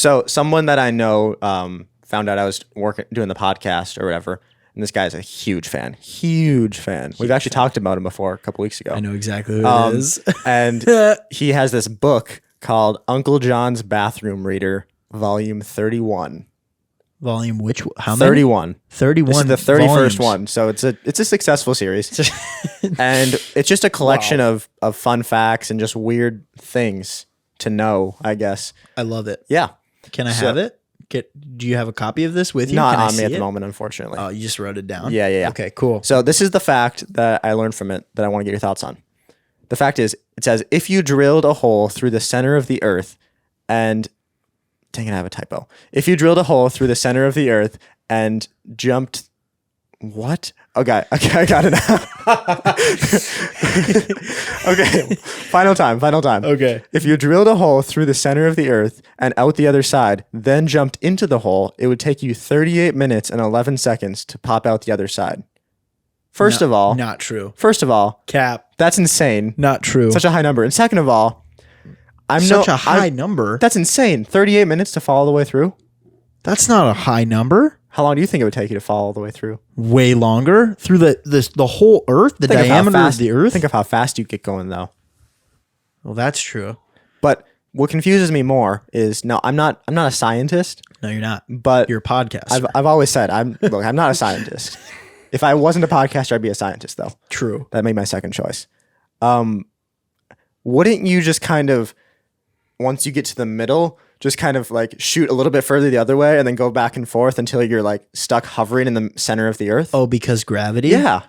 So someone that I know found out I was doing the podcast or whatever, and this guy's a huge fan. We've actually talked about him before a couple weeks ago. I know exactly who it is. And he has this book called Uncle John's Bathroom Reader, Volume 31. Volume which? How many? 31. 31. This is the 31st volumes. one. So it's a successful series. And it's just a collection of fun facts and just weird things to know, I guess. I love it. Yeah. Can I have it? Do you have a copy of this with you? Not Can I on me see at the it? moment, unfortunately. Oh, you just wrote it down? Yeah. Okay, cool. So this is the fact that I learned from it that I want to get your thoughts on. The fact is, it says, if you drilled a hole through the center of the earth and... Dang it, I have a typo. If you drilled a hole through the center of the earth and jumped... What? Okay, I got it now. Okay, final time. Okay. If you drilled a hole through the center of the earth and out the other side, then jumped into the hole, it would take you 38 minutes and 11 seconds to pop out the other side. First of all, not true. Cap. That's insane. Not true. Such a high number. And second of all, Such a high number. That's insane. 38 minutes to fall all the way through? That's not a high number. How long do you think it would take you to fall all the way through? Way longer through the whole Earth, the diameter of the Earth. Think of how fast you get going, though. Well, that's true. But what confuses me more is I'm not a scientist. No, you're not. But you're a podcaster. I've always said I'm not a scientist. If I wasn't a podcaster, I'd be a scientist, though. True. That'd make my second choice. Wouldn't you just kind of, once you get to the middle, just kind of like shoot a little bit further the other way and then go back and forth until you're like stuck hovering in the center of the earth? Oh, because gravity? Yeah.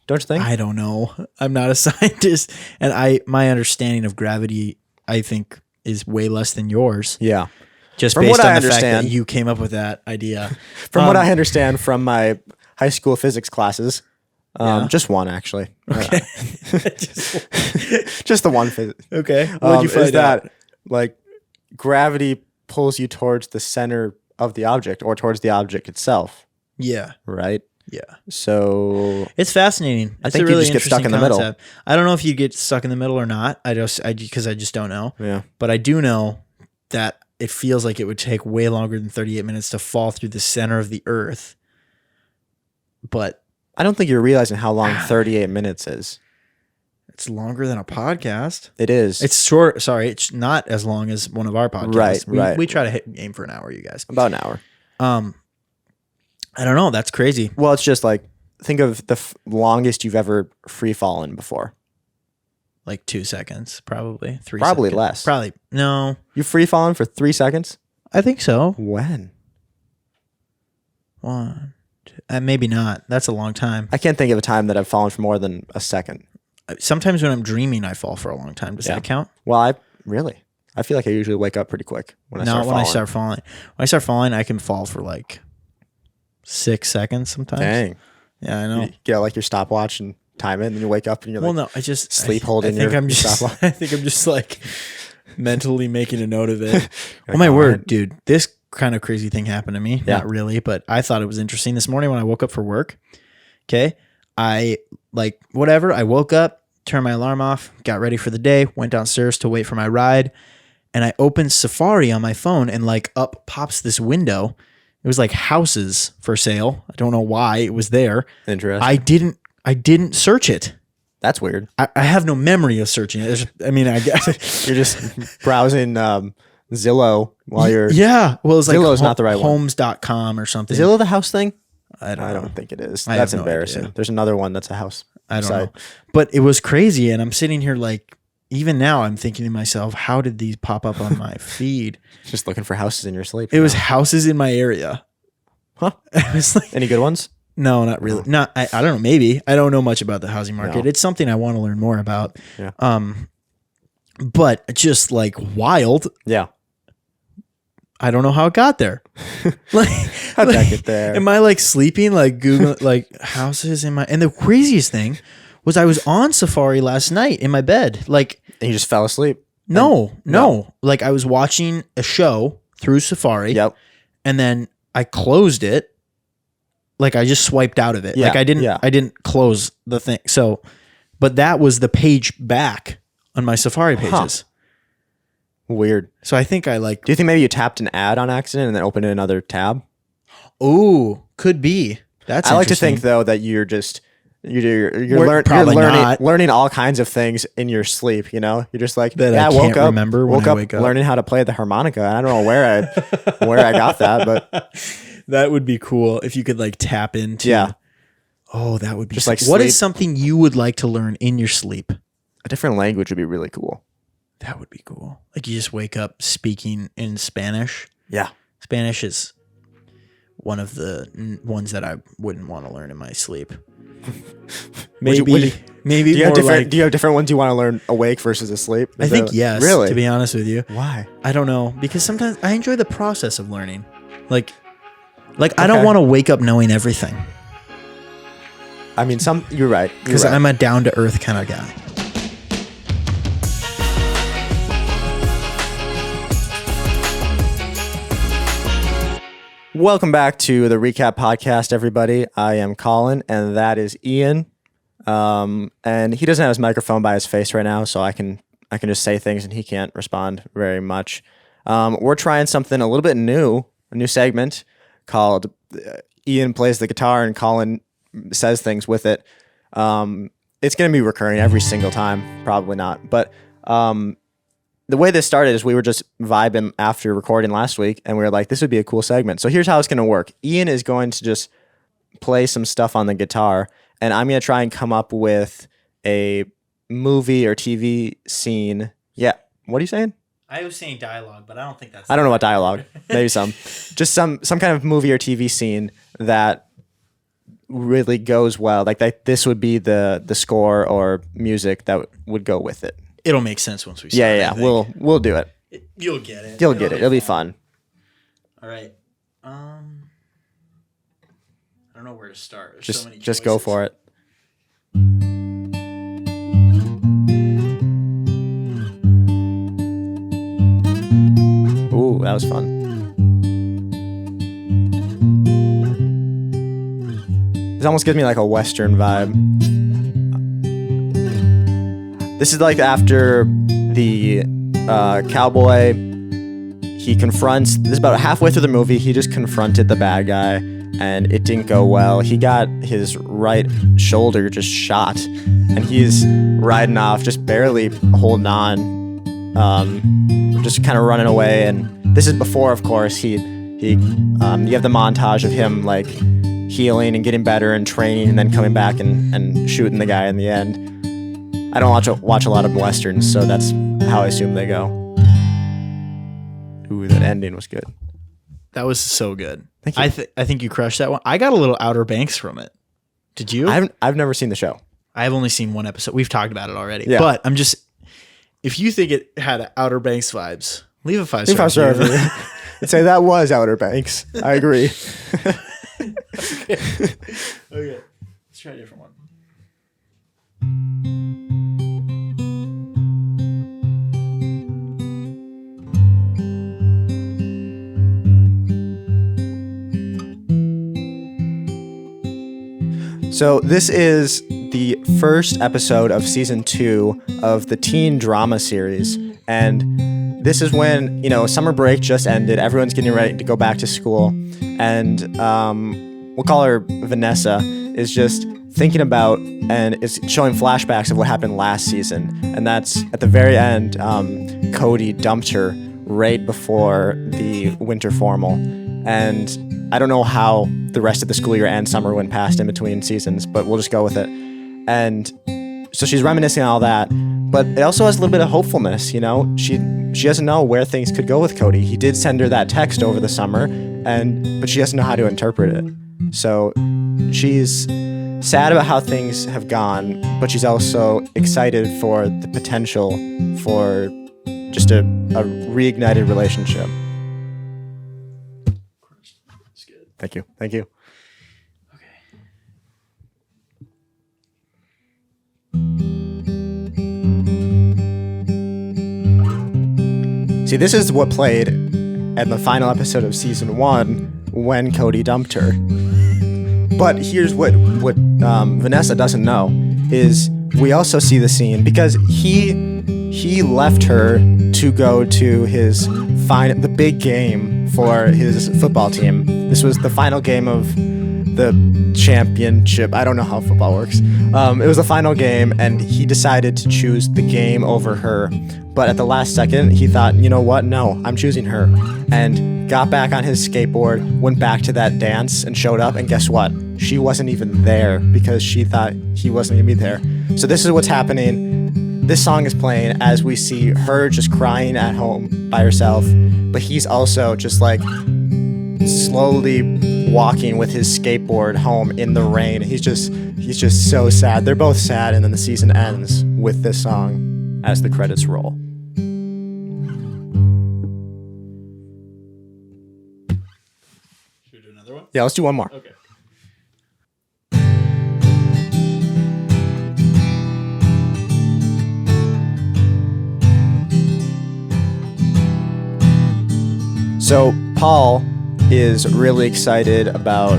Don't you think? I don't know. I'm not a scientist, and my understanding of gravity, I think, is way less than yours. Yeah. Just From based what on I the fact understand- that you came up with that idea. From what I understand from my high school physics classes, Yeah. just one actually. Okay. Just the one physics. Okay. What'd you find is that out? like gravity pulls you towards the center of the object or towards the object itself, Yeah. right? Yeah. So It's fascinating. I It's think a you really just get stuck interesting in the middle. concept. I don't know if you get stuck in the middle or not. Because I just don't know. yeah, But I do know that it feels like it would take way longer than 38 minutes to fall through the center of the earth. But I don't think you're realizing how long 38 minutes is. it's longer than a podcast. It is. It's short. Sorry, it's not as long as one of our podcasts. Right, right. We try to aim for an hour, you guys. about an hour. I don't know. That's crazy. Well, it's just like think of the longest you've ever free fallen before. Like 2 seconds, probably 3. Probably seconds. less. Probably no. You free fallen for 3 seconds? I think so. When? 1, 2, maybe not. That's a long time. I can't think of a time that I've fallen for more than a second. Sometimes when I'm dreaming, I fall for a long time. Does that count? Well, I feel like I usually wake up pretty quick when I start falling. When I start falling, I can fall for like 6 seconds sometimes. Dang. Yeah, I know. You get like your stopwatch and time it, and then you wake up and you're Well, like, no, I just sleep holding I think your I'm just. stopwatch. I think I'm just like mentally making a note of it. Oh Like, my all word, right. dude! This kind of crazy thing happened to me. Yeah. Not really, but I thought it was interesting this morning when I woke up for work. Okay, I I woke up, turned my alarm off, got ready for the day, went downstairs to wait for my ride, and I opened Safari on my phone, and like up pops this window. It was like houses for sale. I don't know why it was there. Interesting. I didn't search it. That's weird. I have no memory of searching it. I guess You're just browsing Zillow while you're. yeah. Well, it's like Zillow's not the right one. homes.com or something. Is Zillow the house thing? I don't know. don't think it is. I That's have no embarrassing. idea. There's another one that's a house. I don't site. know. But it was crazy. And I'm sitting here like, even now I'm thinking to myself, how did these pop up on my feed? Just looking for houses in your sleep. It was houses in my area. Huh? It was like, Any good ones? no, not really. Not, I don't know. Maybe. I don't know much about the housing market. No. It's something I want to learn more about. Yeah. But just like wild. Yeah. I don't know how it got there. Like, How'd that get there? Am I like sleeping, like Google, like houses in my, and the craziest thing was I was on Safari last night in my bed. Like, And you just fell asleep. no. Like I was watching a show through Safari. Yep. And then I closed it. Like I just swiped out of it. Yeah, Like I yeah. didn't close the thing. So, but that was the page back on my Safari pages. Weird. So I think I like. Do you think maybe you tapped an ad on accident and then opened another tab? Ooh, could be. That's. I like to think interesting. though that you're Probably not. learning all kinds of things in your sleep. You know, you're just like, That yeah, I I can't woke up, remember when I wake up. learning how to play the harmonica. I don't know where I got that, but That would be cool if you could like tap into. yeah, Oh, that would be Just like What sleep. is something you would like to learn in your sleep? a different language would be really cool. That would be cool. Like you just wake up speaking in Spanish. Yeah. Spanish is one of the ones that I wouldn't want to learn in my sleep. Maybe Do you have more like, do you have different ones you want to learn awake versus asleep? I think yes. Really? To be honest with you, Why? I don't know, because sometimes I enjoy the process of learning. Like I don't Okay. want to wake up knowing everything I mean, you're right. because I'm a down to earth kind of guy. Welcome back to the Recap Podcast, everybody. I am Colin, and that is Ian. And he doesn't have his microphone by his face right now, so I can just say things, and he can't respond very much. We're trying something a little bit new, a new segment called Ian plays the guitar and Colin says things with it. It's going to be recurring every single time, probably not, but the way this started is we were just vibing after recording last week, and we were like, this would be a cool segment. So here's how it's going to work. Ian is going to just play some stuff on the guitar, and I'm going to try and come up with a movie or TV scene. Yeah. What are you saying? I was saying dialogue, but I don't think that's. I don't know what dialogue. Maybe just some kind of movie or TV scene that really goes well. Like this would be the score or music that would go with it. It'll make sense once we start. Yeah. We'll do it. You'll get it. You'll get it. It'll be fun. All right. I don't know where to start. There's so many Just go choices. for it. Ooh, that was fun. This almost gives me like a Western vibe. This is like after the cowboy, he confronts, this is about halfway through the movie, he just confronted the bad guy and it didn't go well. He got his right shoulder just shot and he's riding off, just barely holding on, just kind of running away. And this is before, of course, you have the montage of him like healing and getting better and training and then coming back and shooting the guy in the end. I don't watch a lot of Westerns, so that's how I assume they go. Ooh, that ending was good. That was so good. Thank you. I think you crushed that one. I got a little Outer Banks from it. Did you? I've never seen the show. I've only seen one episode. We've talked about it already. Yeah. But I'm just, if you think it had Outer Banks vibes, leave a 5-star. Leave 5-star review. review. I'd say that was Outer Banks. I agree. Okay. Let's try a different one. So this is the first episode of season 2 of the teen drama series, and this is when summer break just ended. Everyone's getting ready to go back to school, and we'll call her Vanessa, is just thinking about and is showing flashbacks of what happened last season, and that's at the very end. Cody dumped her right before the winter formal, and I don't know how the rest of the school year and summer went past in between seasons, but we'll just go with it. And so she's reminiscing on all that, but it also has a little bit of hopefulness, She doesn't know where things could go with Cody. He did send her that text over the summer, but she doesn't know how to interpret it. So she's sad about how things have gone, but she's also excited for the potential for just a reignited relationship. Thank you. Okay. See, this is what played in the final episode of season 1 when Cody dumped her. But here's what Vanessa doesn't know is we also see the scene because he left her to go to the big game for his football team. This was the final game of the championship. I don't know how football works. It was the final game, and he decided to choose the game over her. But at the last second, he thought, you know what? No, I'm choosing her. And got back on his skateboard, went back to that dance, and showed up. And guess what? She wasn't even there because she thought he wasn't going to be there. So this is what's happening. This song is playing as we see her just crying at home by herself. But he's also just like slowly walking with his skateboard home in the rain. He's just so sad. They're both sad, and then the season ends with this song as the credits roll. Should we do another one? Yeah, let's do one more. Okay. So Paul is really excited about,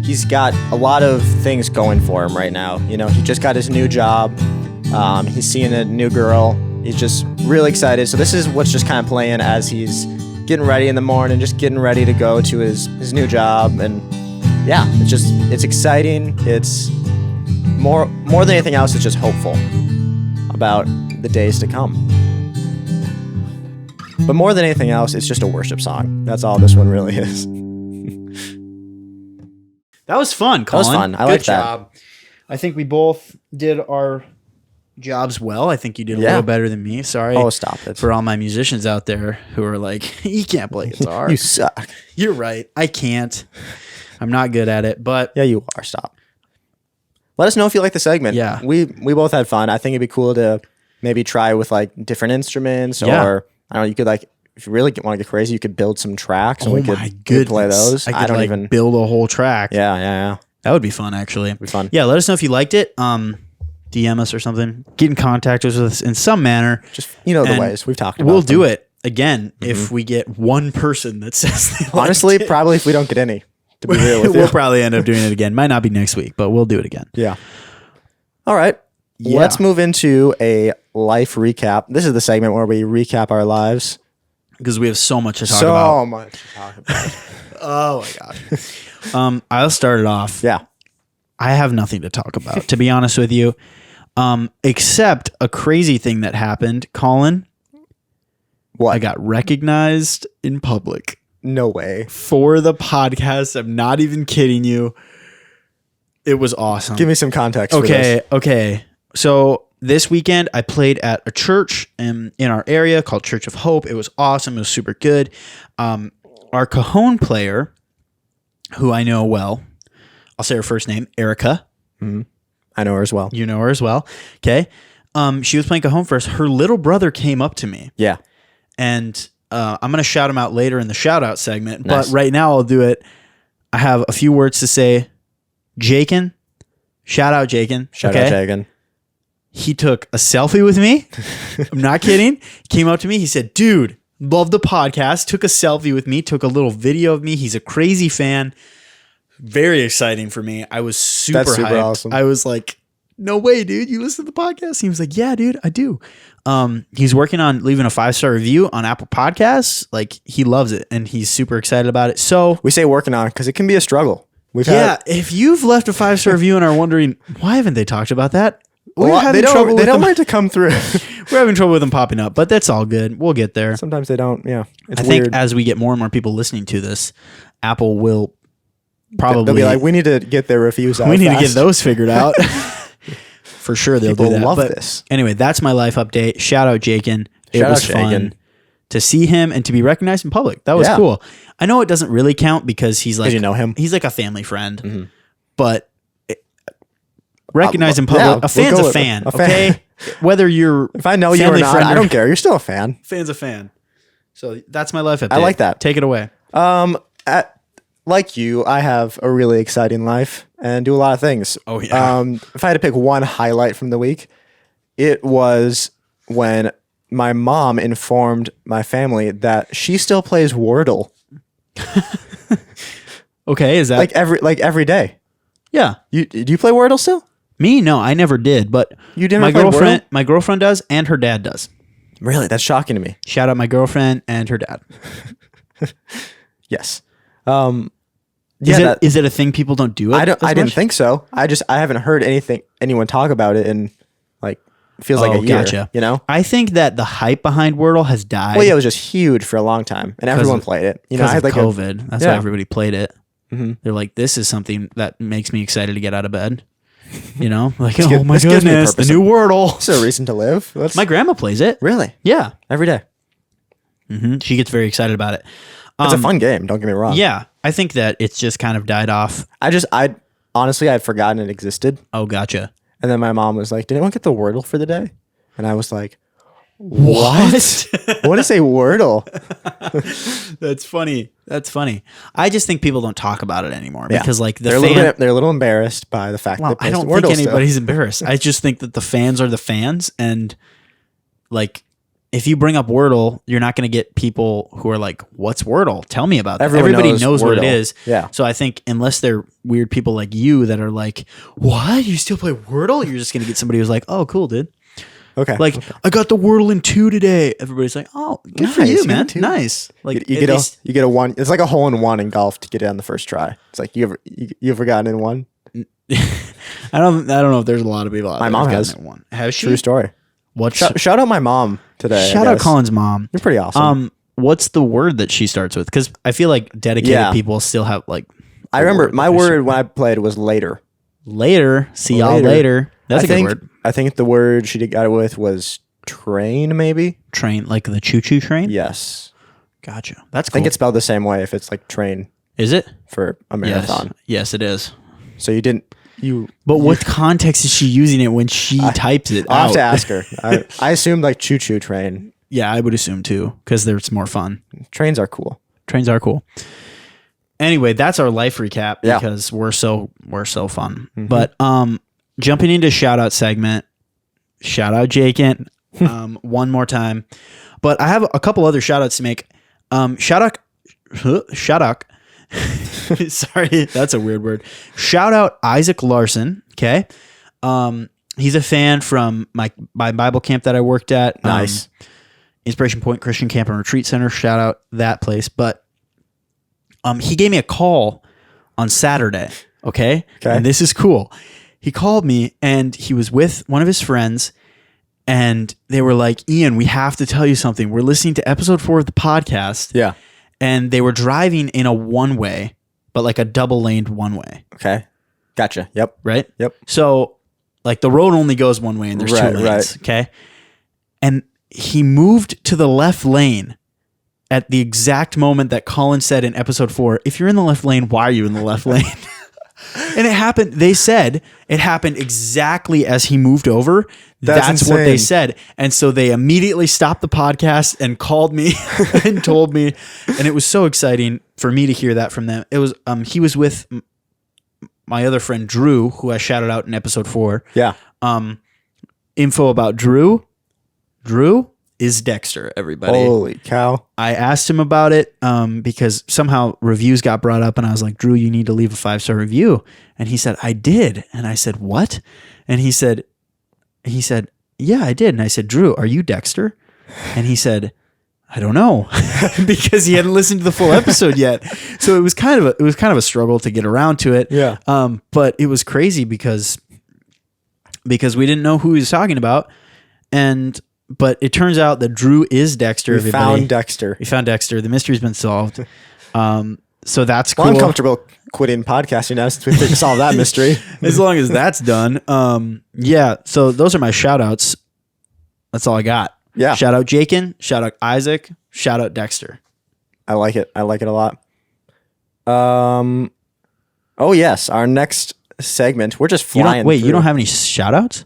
he's got a lot of things going for him right now. You know, he just got his new job. He's seeing a new girl. He's just really excited. So this is what's just kind of playing as he's getting ready in the morning, just getting ready to go to his new job. And yeah, it's exciting. It's more than anything else, it's just hopeful about the days to come. But more than anything else, it's just a worship song. That's all this one really is. That was fun, Colin. That was fun. I Good like that. job. I think we both did our jobs well. I think you did a little better than me. Sorry. Oh, stop it. For all my musicians out there who are like, you can't play guitar. You suck. You're right. I can't. I'm not good at it, but Yeah, you are. Stop. Let us know if you like the segment. Yeah. We both had fun. I think it'd be cool to maybe try with like different instruments or I don't know, you could like, if you really want to get crazy, you could build some tracks and we could play those. I don't even build a whole track. Yeah. That would be fun, actually. It'd be fun. Yeah, let us know if you liked it. DM us or something. Get in contact with us in some manner. Just, the ways we've talked about. We'll do it again if we get one person that says they liked Honestly, it. probably if we don't get any, to be real with you. We'll probably end up doing it again. Might not be next week, but we'll do it again. Yeah. All right. Yeah. Let's move into a life recap. This is the segment where we recap our lives. Because we have so much to talk about. So much to talk about. Oh my god. I'll start it off. Yeah. I have nothing to talk about, to be honest with you. Except a crazy thing that happened. Colin. What? I got recognized in public. No way. For the podcast. I'm not even kidding you. It was awesome. Give me some context for this. Okay. So this weekend I played at a church in our area called Church of Hope. It was awesome. It was super good. Our cajon player, who I know well, I'll say her first name, Erica. Mm-hmm. I know her as well. You know her as well. Okay. She was playing cajon for us. Her little brother came up to me. Yeah. And I'm going to shout him out later in the shout out segment. Nice. But right now I'll do it. I have a few words to say. Jakin. Shout out Jakin. Shout out Jakin. He took a selfie with me. I'm not kidding. He came up to me. He said, dude, love the podcast. Took a selfie with me. Took a little video of me. He's a crazy fan. Very exciting for me. I was super hyped. Awesome. I was like, no way, dude. You listen to the podcast? He was like, yeah, dude, I do. He's working on leaving a 5-star review on Apple Podcasts. Like, he loves it, and he's super excited about it. So we say working on because it can be a struggle. If you've left a 5-star review and are wondering, why haven't they talked about that? They don't like to come through. We're having trouble with them popping up, but that's all good. We'll get there. Sometimes they don't. Yeah. It's I weird. think as we get more and more people listening to this, Apple will probably... They'll be like, we need to get their reviews out. We need to get those figured out. For sure they'll People do that. love but this. Anyway, that's my life update. Shout out Jakin. It was fun to see him and to be recognized in public. That was cool. I know it doesn't really count because he's like... you know him? He's like a family friend. Mm-hmm. But... Recognized in public. A fan's a fan. Okay? Whether you're... If I know you or not, I don't care. You're still a fan. Fan's a fan. So that's my life update. I like that. Take it away. Like you, I have a really exciting life and do a lot of things. Oh, yeah. If I had to pick one highlight from the week, it was when my mom informed my family that she still plays Wordle. Okay, is that... like every day. Yeah. Do you play Wordle still? Me? No, I never did, but You didn't my play girlfriend Wordle? my girlfriend does and her dad does. Really? That's shocking to me. Shout out my girlfriend and her dad. Yes. Is it a thing people don't do it? I didn't think so. I haven't heard anyone talk about it in like feels like a year. Gotcha. You know? I think that the hype behind Wordle has died. Well, yeah, it was just huge for a long time, and everyone played it. You know, I because had of like COVID. That's why everybody played it. They're like, this is something that makes me excited to get out of bed. You know, like, oh my this gives me goodness, the purpose. new Wordle. It's a reason to live. My grandma plays it. Really? Yeah. Every day. She gets very excited about it. It's a fun game. Don't get me wrong. Yeah. I think that it's just kind of died off. I honestly, I'd forgotten it existed. Oh, gotcha. And then my mom was like, did anyone get the Wordle for the day? And I was like, what? What is a Wordle? That's funny. That's funny. I just think people don't talk about it anymore because like they're a little embarrassed by the fact that I don't Wordle think anybody's embarrassed. I just think that the fans are the fans, and like if you bring up Wordle, you're not going to get people who are like, "What's Wordle? Tell me about that." Everybody knows what it is. Yeah. So I think unless they're weird people like you that are like, "What? You still play Wordle?" You're just going to get somebody who's like, "Oh, cool, dude." Okay. Like, I got the Wordle in 2 today. Everybody's like, oh, good for you, man. Nice. Like you get a one. It's like a hole in one in golf to get it on the first try. It's like you ever gotten in one? I don't know if there's a lot of people out there. My mom has. One. Has she? True story. Shout out my mom today. Shout out Colin's mom. You're pretty awesome. What's the word that she starts with? Because I feel like dedicated people still have like. I remember my word when I played was later. Later. See y'all later. That's a good word. I think the word she got it with was train, maybe. Train, like the choo-choo train? Yes. Gotcha. That's cool. I think it's spelled the same way if it's like train. Is it? For a marathon. Yes, it is. So you didn't... But what context is she using it when she types it I'll have out? to ask her. I assumed like choo-choo train. Yeah, I would assume too, because it's more fun. Trains are cool. Trains are cool. Anyway, that's our life recap because we're so fun. But jumping into shout out segment, shout out Jaken one more time. But I have a couple other shout outs to make. Shout out. Sorry, that's a weird word. Shout out Isaac Larson. Okay. He's a fan from my Bible camp that I worked at. Nice. Inspiration Point Christian Camp and Retreat Center. Shout out that place. But he gave me a call on Saturday. Okay. And this is cool. He called me and he was with one of his friends and they were like, Ian, we have to tell you something. We're listening to episode 4 of the podcast. Yeah. And they were driving in a one-way, but like a double-laned one-way. Okay. Gotcha. Yep. Right? Yep. So like the road only goes one way and there's 2 lanes. Right. Okay. And he moved to the left lane at the exact moment that Colin said in episode 4, if you're in the left lane, why are you in the left lane? And it happened. They said it happened exactly as he moved over. That's what they said. And so they immediately stopped the podcast and called me and told me. And it was so exciting for me to hear that from them. It was, he was with my other friend, Drew, who I shouted out in episode 4. Yeah. Info about Drew. Drew is Dexter, everybody. Holy cow. I asked him about it because somehow reviews got brought up and I was like, Drew, you need to leave a 5-star review. And he said, I did. And I said, what? And he said, yeah, I did. And I said, Drew, are you Dexter? And he said, I don't know, because he hadn't listened to the full episode yet. So it was kind of a struggle to get around to it. Yeah. But it was crazy because we didn't know who he was talking about. But it turns out that Drew is Dexter. We found Dexter. We found Dexter. The mystery's been solved. So that's cool. Well, I'm comfortable quitting podcasting now since we solved that mystery. As long as that's done. Yeah. So those are my shout outs. That's all I got. Yeah. Shout out Jaken. Shout out Isaac. Shout out Dexter. I like it. I like it a lot. Oh yes. Our next segment. We're just flying. You don't have any shout outs?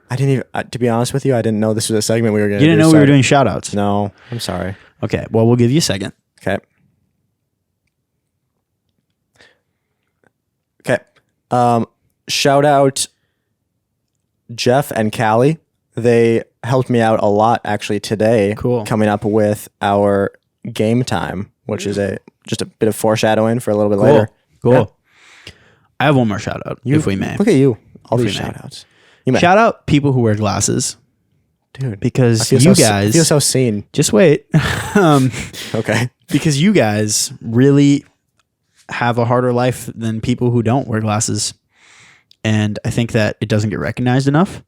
I didn't even, to be honest with you, I didn't know this was a segment we were going to do. You didn't know we were doing shout outs? No, I'm sorry. Okay. Well, we'll give you a second. Okay. Shout out Jeff and Callie. They helped me out a lot actually today. Cool. Coming up with our game time, which is just a bit of foreshadowing for a little bit later. Cool. Yeah. I have one more shout out, if we may. Look at you. All If these we may. shout outs. You may. Shout out people who wear glasses. Dude, because I you guys feel so seen. just wait. Okay. Because you guys really have a harder life than people who don't wear glasses. And I think that it doesn't get recognized enough.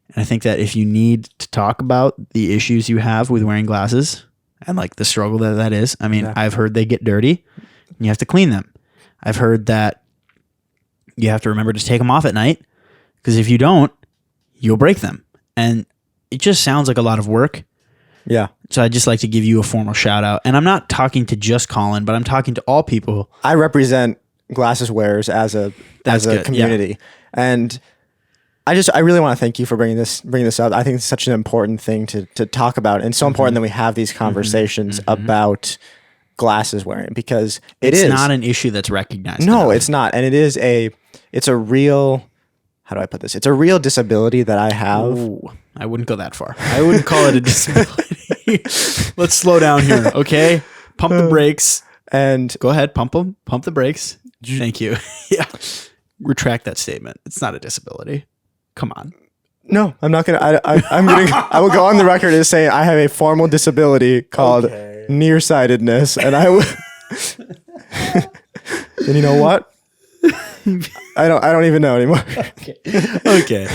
And I think that if you need to talk about the issues you have with wearing glasses and like the struggle that is, I mean, I've heard they get dirty and you have to clean them. I've heard that you have to remember to take them off at night because if you don't, you'll break them. And it just sounds like a lot of work. Yeah. So I'd just like to give you a formal shout out. And I'm not talking to just Colin, but I'm talking to all people. I represent glasses wearers as a good, community. And I really want to thank you for bringing this up. I think it's such an important thing to talk about. And it's so important that we have these conversations about glasses wearing because it's not an issue that's recognized. No, enough. it's not. And it's a real, how do I put this? It's a real disability that I have. Ooh, I wouldn't go that far. I wouldn't call it a disability. Let's slow down here, okay? Pump the brakes. And go ahead, pump them. Pump the brakes. Thank you. Yeah. Retract that statement. It's not a disability. Come on. No, I'm not gonna. I will go on the record as saying I have a formal disability called nearsightedness, and I would. And you know what? I don't even know anymore. Okay.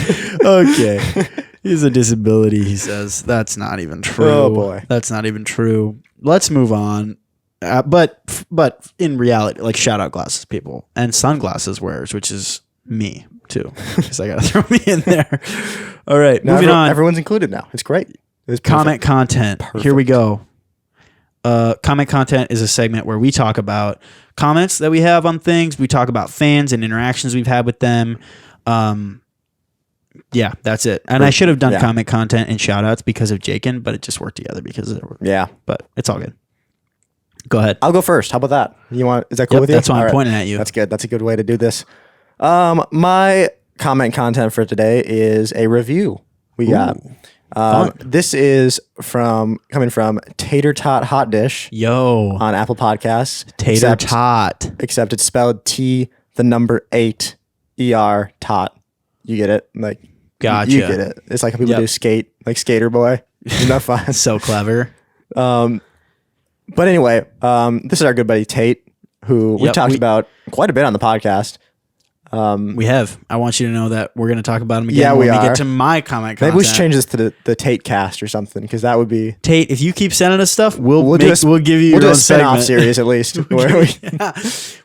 He's a disability, he says. That's not even true. Oh boy. That's not even true. Let's move on. But in reality, like shout out glasses people and sunglasses wearers, which is me too. Because I gotta throw me in there. All right, moving on. Everyone's included now. It's great. Comment content. Perfect. Here we go. Comment content is a segment where we talk about comments that we have on things. We talk about fans and interactions we've had with them. Yeah, that's it. And I should have done comment content and shout outs because of Jakin, but it just worked together but it's all good. Go ahead. I'll go first. How about that? Is that cool with you? That's why I'm pointing at you. That's good. That's a good way to do this. My comment content for today is a review we got. This is coming from Tater Tot Hot Dish. Yo. On Apple Podcasts. Tater Tot. Except it's spelled T, the number 8, ER, tot. You get it? Like, gotcha. You get it. It's like how people do skate, like Skater Boy. Isn't that fun? So clever. But anyway, this is our good buddy Tate, who we talked about quite a bit on the podcast. We have. I want you to know that we're going to talk about him again when we get to my comment content. Maybe we should change this to the Tate cast or something, because that would be... Tate, if you keep sending us stuff, we'll give you your own spin-off series at least. Where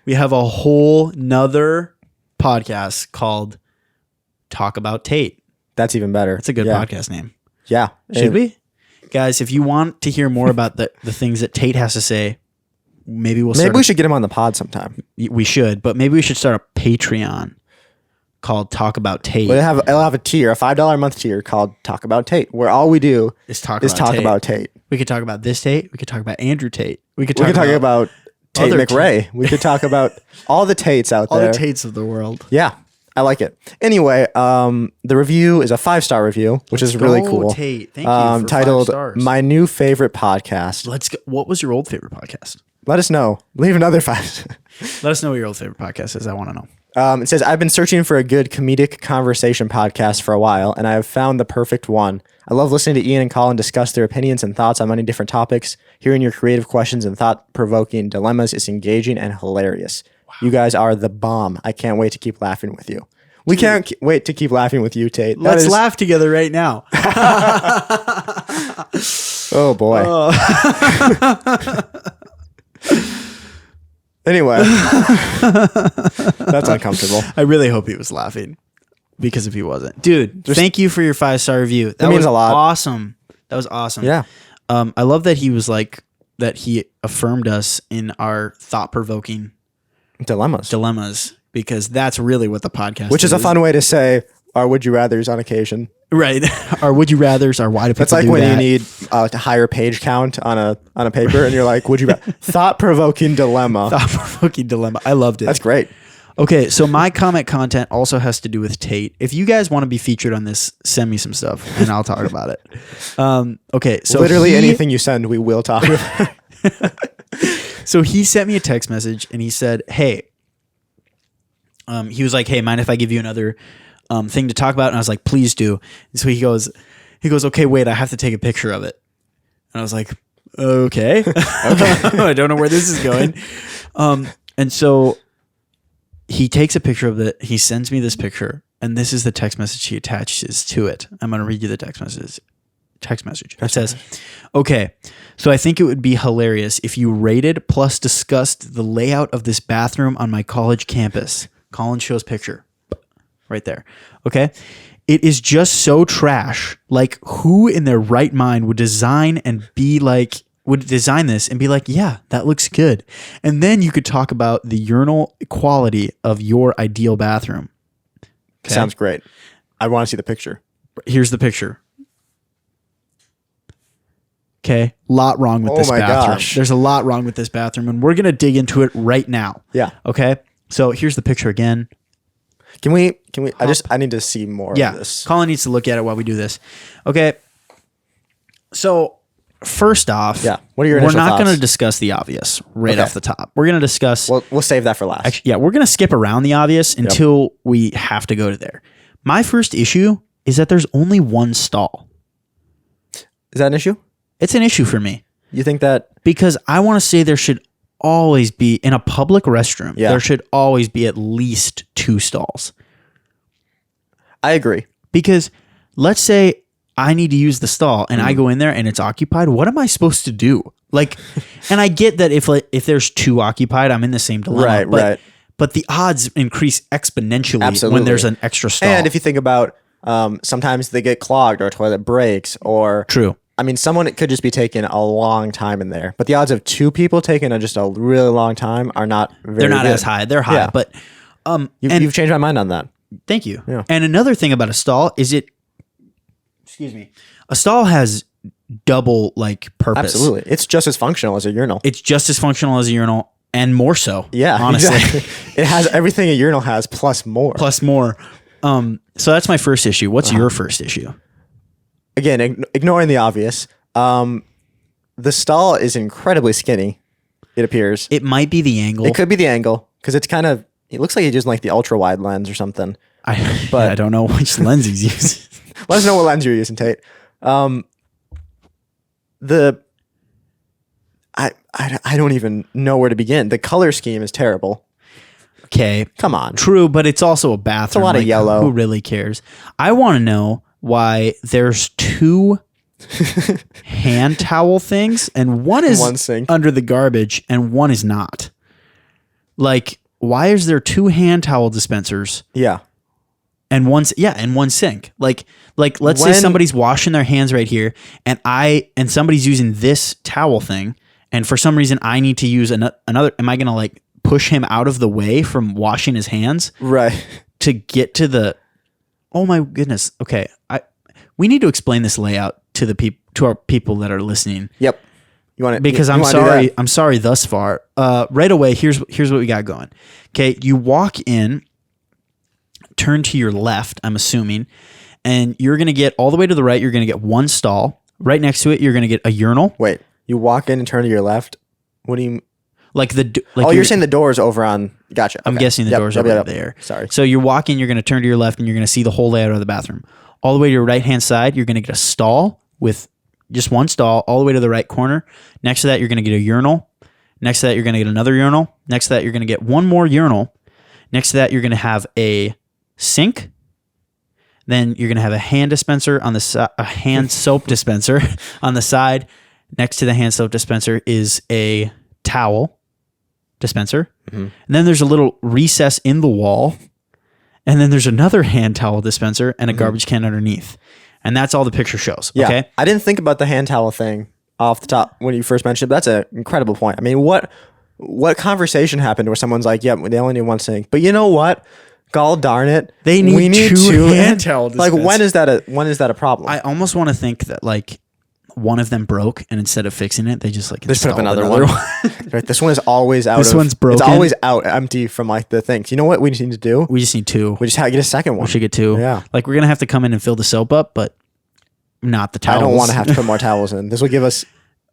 we have a whole nother podcast called Talk About Tate. That's even better. That's a good podcast name. Yeah. Should we? Guys, if you want to hear more about the things that Tate has to say, maybe we should get him on the pod sometime. We should, but maybe we should start a Patreon called Talk About Tate. Well, it'll have a tier, a $5 a month tier called Talk About Tate, where all we do is talk about Tate. We could talk about this Tate. We could talk about Andrew Tate. We could talk about Tate McRae. We could talk about all the Tates out there. All the Tates of the world. Yeah. I like it. Anyway, the review is a 5-star review, which is really cool. Tate. Thank you for titled 5 stars. My New Favorite Podcast. Let's go. What was your old favorite podcast? Let us know. Leave another 5. Let us know what your old favorite podcast is. I want to know. It says, I've been searching for a good comedic conversation podcast for a while, and I have found the perfect one. I love listening to Ian and Colin discuss their opinions and thoughts on many different topics. Hearing your creative questions and thought-provoking dilemmas is engaging and hilarious. Wow. You guys are the bomb. I can't wait to keep laughing with you. We can't wait to keep laughing with you, Tate. Let's laugh together right now. Oh, boy. Anyway, that's uncomfortable. I really hope he was laughing, because if he wasn't, dude, thank you for your 5-star review. That means a lot. Awesome. That was awesome. Yeah. I love that he was like that. He affirmed us in our thought-provoking dilemmas, because that's really what the podcast Which is a fun way to say our would you rathers on occasion. Right. Our would you rathers are why do people That's like do when that? you need a higher page count on a paper and you're like, would you thought-provoking dilemma. Thought-provoking dilemma. I loved it. That's great. Okay, so my comment content also has to do with Tate. If you guys want to be featured on this, send me some stuff and I'll talk about it. Okay, so literally anything you send, we will talk about. So he sent me a text message and he said, hey, he was like, hey, mind if I give you another thing to talk about? And I was like, please do. And so he goes, He goes, okay, wait, I have to take a picture of it. And I was like, okay. I don't know where this is going. And so he takes a picture of it. He sends me this picture, and this is the text message he attaches to it. I'm going to read you the text message. It says, okay, so I think it would be hilarious if you rated plus discussed the layout of this bathroom on my college campus. Colin shows picture right there. Okay. It is just so trash. Like, who in their right mind would design this and be like, yeah, that looks good. And then you could talk about the urinal quality of your ideal bathroom. Okay? Sounds great. I want to see the picture. Here's the picture. Okay. Lot wrong with this bathroom. Gosh. There's a lot wrong with this bathroom, and we're going to dig into it right now. Yeah. Okay. So here's the picture again. Can we, I need to see more of this. Colin needs to look at it while we do this. Okay. So first off, what are your we're initial not thoughts? going to discuss the obvious right off the top. We're going to discuss. We'll save that for last. We're going to skip around the obvious until we have to go to there. My first issue is that there's only one stall. Is that an issue? It's an issue for me. You think that? Because I want to say there should always be, in a public restroom, there should always be at least 2 stalls. I agree. Because let's say I need to use the stall and I go in there and it's occupied. What am I supposed to do? Like, and I get that if there's 2 occupied, I'm in the same dilemma. Right. But the odds increase exponentially when there's an extra stall. And if you think about, sometimes they get clogged or a toilet breaks or... True. I mean, it could just be taking a long time in there. But the odds of 2 people taking just a really long time are not very They're not good. as high. They're high. But you've changed my mind on that. Thank you. Yeah. And another thing about a stall is a stall has double purpose. Absolutely. It's just as functional as a urinal. It's just as functional as a urinal and more so. Yeah, honestly. Exactly. It has everything a urinal has plus more. So that's my first issue. What's your first issue? Again, ignoring the obvious, the stall is incredibly skinny, it appears. It might be the angle. It could be the angle, because it looks like he's using the ultra-wide lens or something. I don't know which lens he's using. Let us know what lens you're using, Tate. I don't even know where to begin. The color scheme is terrible. Okay. Come on. True, but it's also a bathroom. It's a lot of yellow. Who really cares? I want to know why there's 2 hand towel things and one is sink under the garbage and one is not. Why is there 2 hand towel dispensers? Yeah. And one sink. Let's say somebody's washing their hands right here and somebody's using this towel thing and for some reason I need to use another. Am I going to push him out of the way from washing his hands? Right. To get to the... Oh my goodness. Okay. We need to explain this layout to our people that are listening. Yep. You want it because I'm sorry. I'm sorry thus far. Right away, here's what we got going. Okay, you walk in, turn to your left, I'm assuming, and you're going to get all the way to the right, you're going to get 1 stall. Right next to it, you're going to get a urinal. Wait. You walk in and turn to your left? What do you... you're saying the door's over on... Gotcha. I'm guessing the door's over there. Sorry. So you're walking, you're going to turn to your left, and you're going to see the whole layout of the bathroom. All the way to your right-hand side, you're going to get a stall with just 1 stall all the way to the right corner. Next to that, you're going to get a urinal. Next to that, you're going to get another urinal. Next to that, you're going to get 1 more urinal. Next to that, you're going to have a sink. Then you're going to have a hand dispenser on the a hand soap dispenser on the side. Next to the hand soap dispenser is a towel dispenser. Mm-hmm. And then there's a little recess in the wall. And then there's another hand towel dispenser and a garbage can underneath. And that's all the picture shows. Yeah. Okay. I didn't think about the hand towel thing off the top when you first mentioned it, but that's an incredible point. I mean, what conversation happened where someone's like, yeah, they only need 1 sink. But you know what? God darn it. We need 2 hand towel dispensers. When is that a problem? I almost want to think that one of them broke and instead of fixing it, they just put up another one. Right, this one is always out. This one's broken. It's always out, empty from the things. You know what we just need to do? We just need 2. We just have to get a second one. We should get 2. Yeah. We're going to have to come in and fill the soap up, but not the towels. I don't want to have to put more towels in. This will give us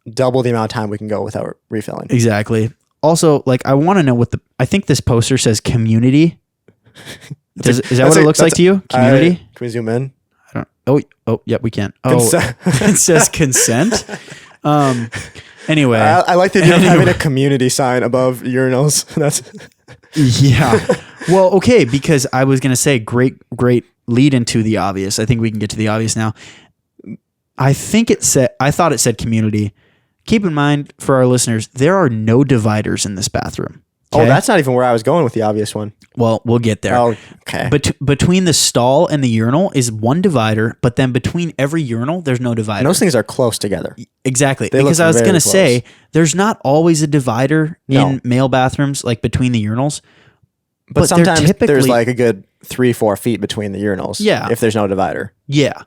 double the amount of time we can go without refilling. Exactly. Also, I want to know I think this poster says community. Is that what it looks like to you? Community? Can we zoom in? yeah, we can. Oh, Consent. it says consent. Anyway, I like the idea of having a community sign above urinals. That's yeah. Well, okay, because I was gonna say great lead into the obvious. I think we can get to the obvious now. I thought it said community. Keep in mind for our listeners, there are no dividers in this bathroom. Oh, that's not even where I was going with the obvious one. Well, we'll get there. Oh, okay. Between the stall and the urinal is one divider, but then between every urinal, there's no divider. And those things are close together. Exactly. They because look I was very going to close. say, there's not always a divider No. in male bathrooms, like between the urinals. But they're sometimes there's typically- like a good 3-4 feet between the urinals. Yeah. If there's no divider. Yeah.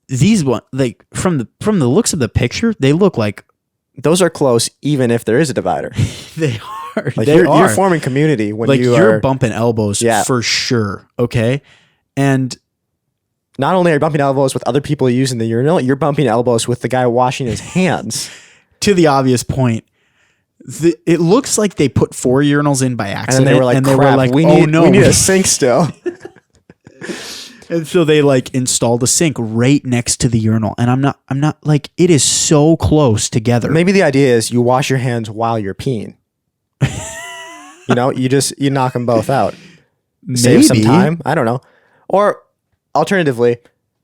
These one, like from the looks of the picture, they look like Those are close even if there is a divider. they are. Like they you're forming community when like you're bumping elbows for sure. Okay. And not only are you bumping elbows with other people using the urinal, you're bumping elbows with the guy washing his hands. to the obvious point, it looks like they put 4 urinals in by accident. And then they were like, crap, we need a sink still. And so they like installed a sink right next to the urinal. And I'm not like, it is so close together. Maybe the idea is you wash your hands while you're peeing. You knock them both out. Save some time. I don't know. Or alternatively,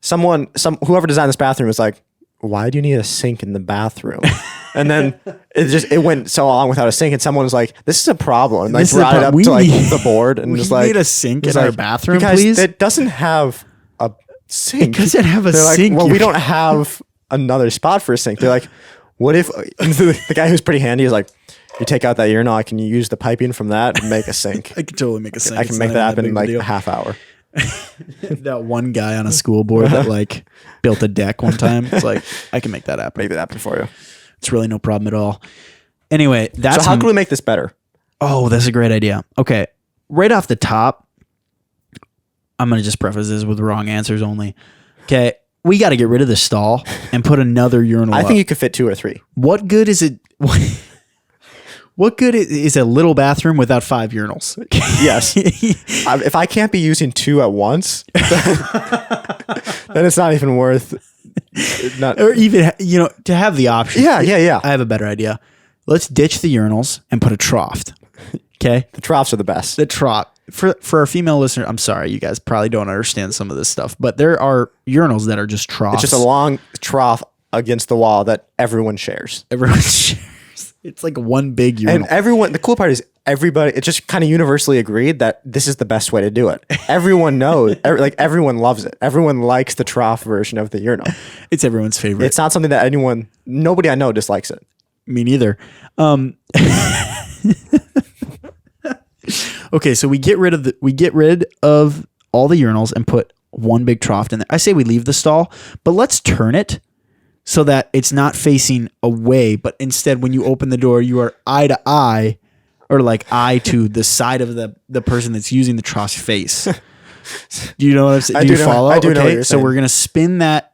whoever designed this bathroom was like, why do you need a sink in the bathroom? And then it went so long without a sink, and someone was like, "This is a problem." And like brought it up to like the board, and was like, "We need a sink in our bathroom, because please." it doesn't have a sink. It doesn't have a They're sink. Like, well, we don't have another spot for a sink. They're like, what if the guy who's pretty handy is like, you take out that urinal, I can use the piping from that and make a sink. I can totally make a sink. I can make that happen in like a half hour. That one guy on a school board that like built a deck one time. It's like, I can make that happen. Make that happen for you. It's really no problem at all. Anyway, that's so how can we make this better? Oh, that's a great idea. Okay. Right off the top, I'm going to just preface this with wrong answers only. Okay. We got to get rid of the stall and put another urinal I up. think you could fit 2 or 3. What good is it? What good is a little bathroom without 5 urinals? Yes. If I can't be using 2 at once, then it's not even worth. Or even, to have the option. Yeah. I have a better idea. Let's ditch the urinals and put a trough. Okay. The troughs are the best. The trough. For our female listener, I'm sorry, you guys probably don't understand some of this stuff, but there are urinals that are just troughs. It's just a long trough against the wall that everyone shares. Everyone shares. It's like one big urinal. And the cool part is everybody, it's just kind of universally agreed that this is the best way to do it. Everyone knows, everyone loves it. Everyone likes the trough version of the urinal. It's everyone's favorite. It's not something that nobody I know dislikes it. Me neither. Okay, so we get rid of all the urinals and put one big trough in there. I say we leave the stall, but let's turn it so that it's not facing away, but instead when you open the door, you are eye to eye, or like eye to the side of the person that's using the trough's face. Do you know what I'm saying? Do you follow? I do know what you're saying. So we're gonna spin that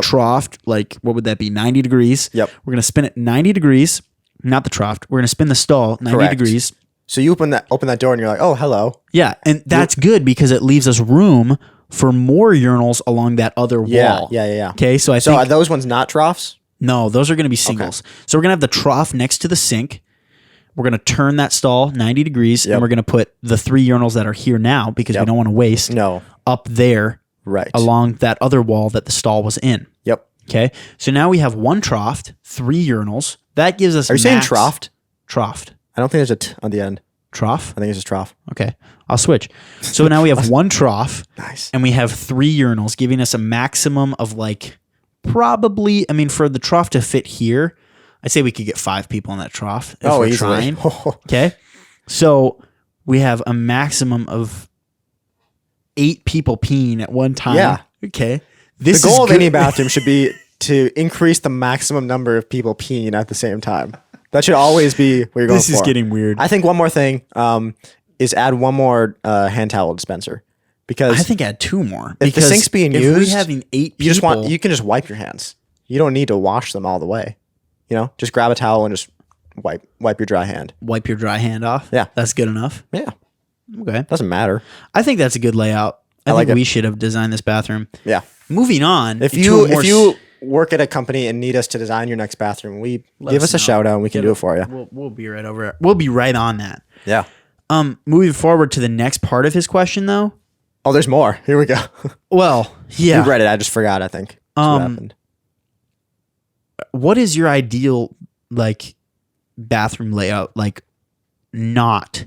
trough, like what would that be? 90 degrees. Yep. We're gonna spin it 90 degrees, not the trough. We're gonna spin the stall 90 Correct. degrees. So you open that door and you're like, oh, hello. Yeah, and that's good because it leaves us room for more urinals along that other wall. Yeah. Okay, so I So think are those ones not troughs? no, those are going to be singles. So we're going to have the trough next to the sink. We're going to turn that stall 90 degrees, and we're going to put the 3 urinals that are here now because we don't want to waste up there along that other wall that the stall was in. Yep. Okay, so now we have one trough, 3 urinals. That gives us Are you saying troughed? Troughed. I don't think there's a T on the end. Trough? I think it's just trough. Okay, I'll switch. So now we have one trough. Nice. And we have 3 urinals, giving us a maximum of like probably, for the trough to fit here, I'd say we could get 5 people in that trough if we're easily. trying. Okay. So we have a maximum of 8 people peeing at one time. Yeah. Okay. The goal of any bathroom should be to increase the maximum number of people peeing at the same time. That should always be what you're going for. This is getting weird. I think one more thing is add one more hand towel dispenser. Because I think add 2 more. If the sink's being used, if we're having 8 people, you can just wipe your hands. You don't need to wash them all the way. Just grab a towel and just wipe your dry hand. Wipe your dry hand off? Yeah. That's good enough? Yeah. Okay. Doesn't matter. I think that's a good layout. I think we should have designed this bathroom. Yeah. moving on. If you work at a company and need us to design your next bathroom, give us a shout out and we can do it for you. We'll be right over it. We'll be right on that. Yeah. Moving forward to the next part of his question, though. Oh, there's more. Here we go. Well, yeah. You read it. I just forgot, I think. That's what happened. What is your ideal like bathroom layout? Like, not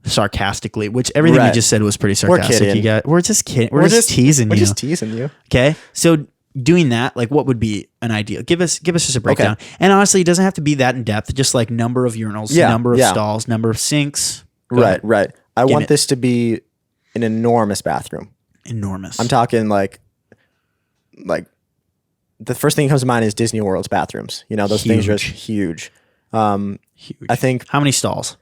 sarcastically, which everything we just said was pretty sarcastic. We're just kidding. We're just teasing you. We're just teasing you. Okay. So doing that, like, what would be an ideal? Give us just a breakdown. Okay. And honestly, it doesn't have to be that in depth. Just like number of urinals, number of stalls, number of sinks. Right. I want this to be an enormous bathroom. Enormous. I'm talking like the first thing that comes to mind is Disney World's bathrooms. You know, those things are just huge. Huge. I think. How many stalls?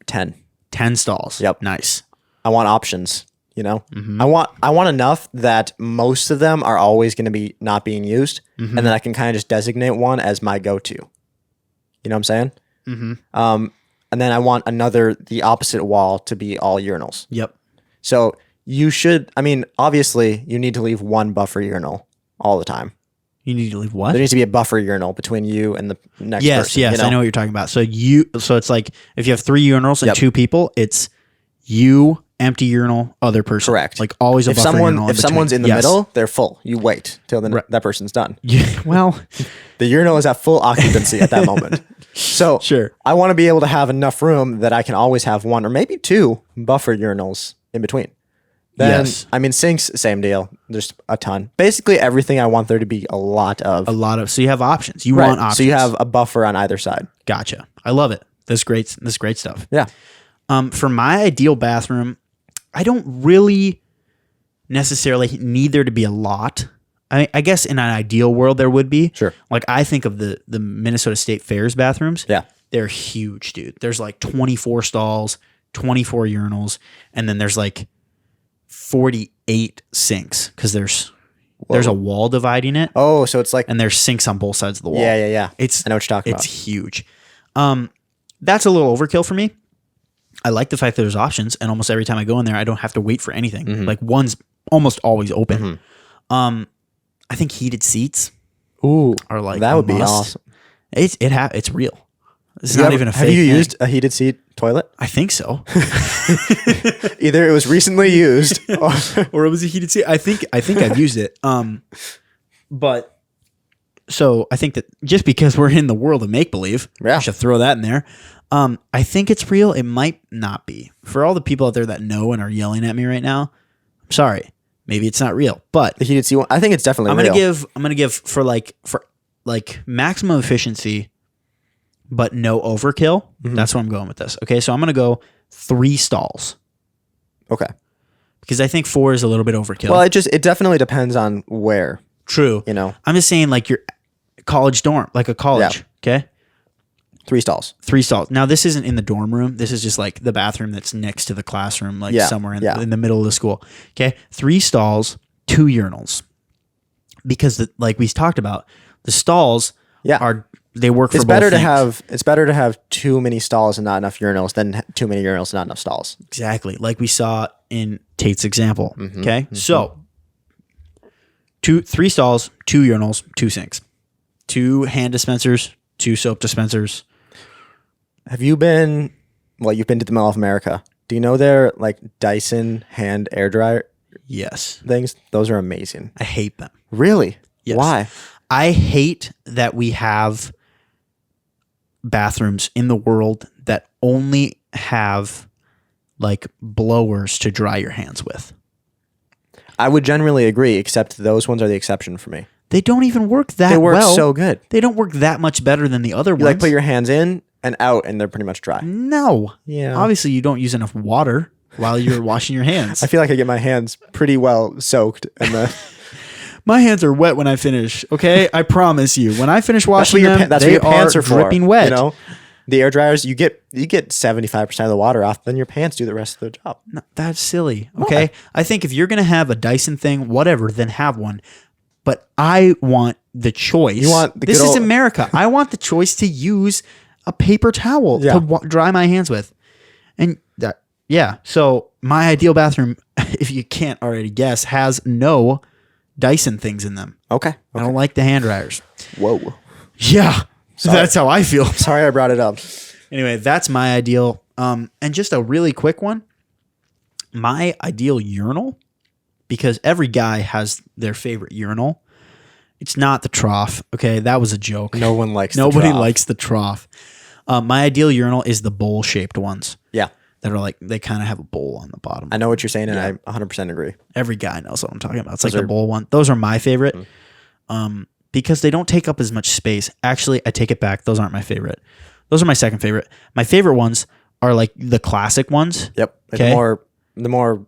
10. 10 stalls. Yep. Nice. I want options. You know, I want enough that most of them are always going to be not being used, and then I can kind of just designate one as my go-to. You know what I'm saying? And then I want the opposite wall to be all urinals. Yep. So obviously you need to leave one buffer urinal all the time. You need to leave what? There needs to be a buffer urinal between you and the next person. Yes, you know? I know what you're talking about. So it's like if you have 3 urinals and 2 people, it's you, empty urinal, other person. Correct. Like always a buffer urinal. If someone's in the middle, they're full. You wait till that person's done. Yeah, well, the urinal is at full occupancy at that moment. So sure. I want to be able to have enough room that I can always have 1 or maybe 2 buffer urinals in between. Then, sinks, same deal. There's a ton. Basically everything I want there to be a lot of. So you have options. You want options. So you have a buffer on either side. Gotcha. I love it. This great stuff. Yeah. For my ideal bathroom, I don't really necessarily need there to be a lot. I guess in an ideal world there would be. Sure. Like I think of the Minnesota State Fair's bathrooms. Yeah. They're huge, dude. There's like 24 stalls, 24 urinals, and then there's like 48 sinks because there's a wall dividing it. Oh, so it's like, and there's sinks on both sides of the wall. Yeah. I know what you're talking about. It's huge. That's a little overkill for me. I like the fact that there's options, and almost every time I go in there, I don't have to wait for anything. Like one's almost always open. I think heated seats. Ooh, are like that would be awesome. It's real. It's not even a fake Have you thing. used a heated seat toilet? I think so. Either it was recently used or it was a heated seat. I think I've used it. But so I think that just because we're in the world of make believe, I should throw that in there. I think it's real. It might not be. For all the people out there that know and are yelling at me right now, I'm sorry. Maybe it's not real. But the heated seat one, I think it's definitely real. I'm gonna give for maximum efficiency, but no overkill. That's where I'm going with this. Okay, so I'm gonna go 3 stalls. Okay. Because I think 4 is a little bit overkill. Well, it definitely depends on where. True. You know, I'm just saying like your college dorm, like a college. Yeah. Okay. 3 stalls. 3 stalls. Now this isn't in the dorm room. This is just like the bathroom that's next to the classroom, like somewhere in the middle of the school. Okay. 3 stalls, 2 urinals. Because like we talked about, the stalls they work for both things. It's better to have too many stalls and not enough urinals than too many urinals and not enough stalls. Exactly. Like we saw in Tate's example. Okay. So 3 stalls, 2 urinals, 2 sinks, 2 hand dispensers, 2 soap dispensers. You've been to the Mall of America. Do you know their like Dyson hand air dryer? Yes. Things? Those are amazing. I hate them. Really? Yes. Why? I hate that we have bathrooms in the world that only have like blowers to dry your hands with. I would generally agree, except those ones are the exception for me. They don't even work that well. They work so good. They don't work that much better than the other ones. You like put your hands in and out and they're pretty much dry. No. Yeah. Obviously you don't use enough water while you're washing your hands. I feel like I get my hands pretty well soaked and my hands are wet when I finish. Okay, I promise you. When I finish washing them, they are dripping wet. You know, the air dryers, you get 75% of the water off, then your pants do the rest of the job. No, that's silly. Okay, I think if you're gonna have a Dyson thing, whatever, then have one. But I want the choice. This is America. I want the choice to use a paper towel to dry my hands with, and So my ideal bathroom, if you can't already guess, has no Dyson things in them. Okay. I don't like the hand dryers. Whoa. Yeah. That's how I feel. Sorry I brought it up. Anyway, that's my ideal. And just a really quick one. My ideal urinal, because every guy has their favorite urinal. It's not the trough. Okay, that was a joke. No one likes Nobody the trough. likes the trough. My ideal urinal is the bowl-shaped ones Yeah. that are like, they kind of have a bowl on the bottom. I know what you're saying, and I 100% agree. Every guy knows what I'm talking about. It's Those like the are- bowl one. Those are my favorite because they don't take up as much space. Actually, I take it back. Those aren't my favorite. Those are my second favorite. My favorite ones are like the classic ones. Yep. Like Okay. the more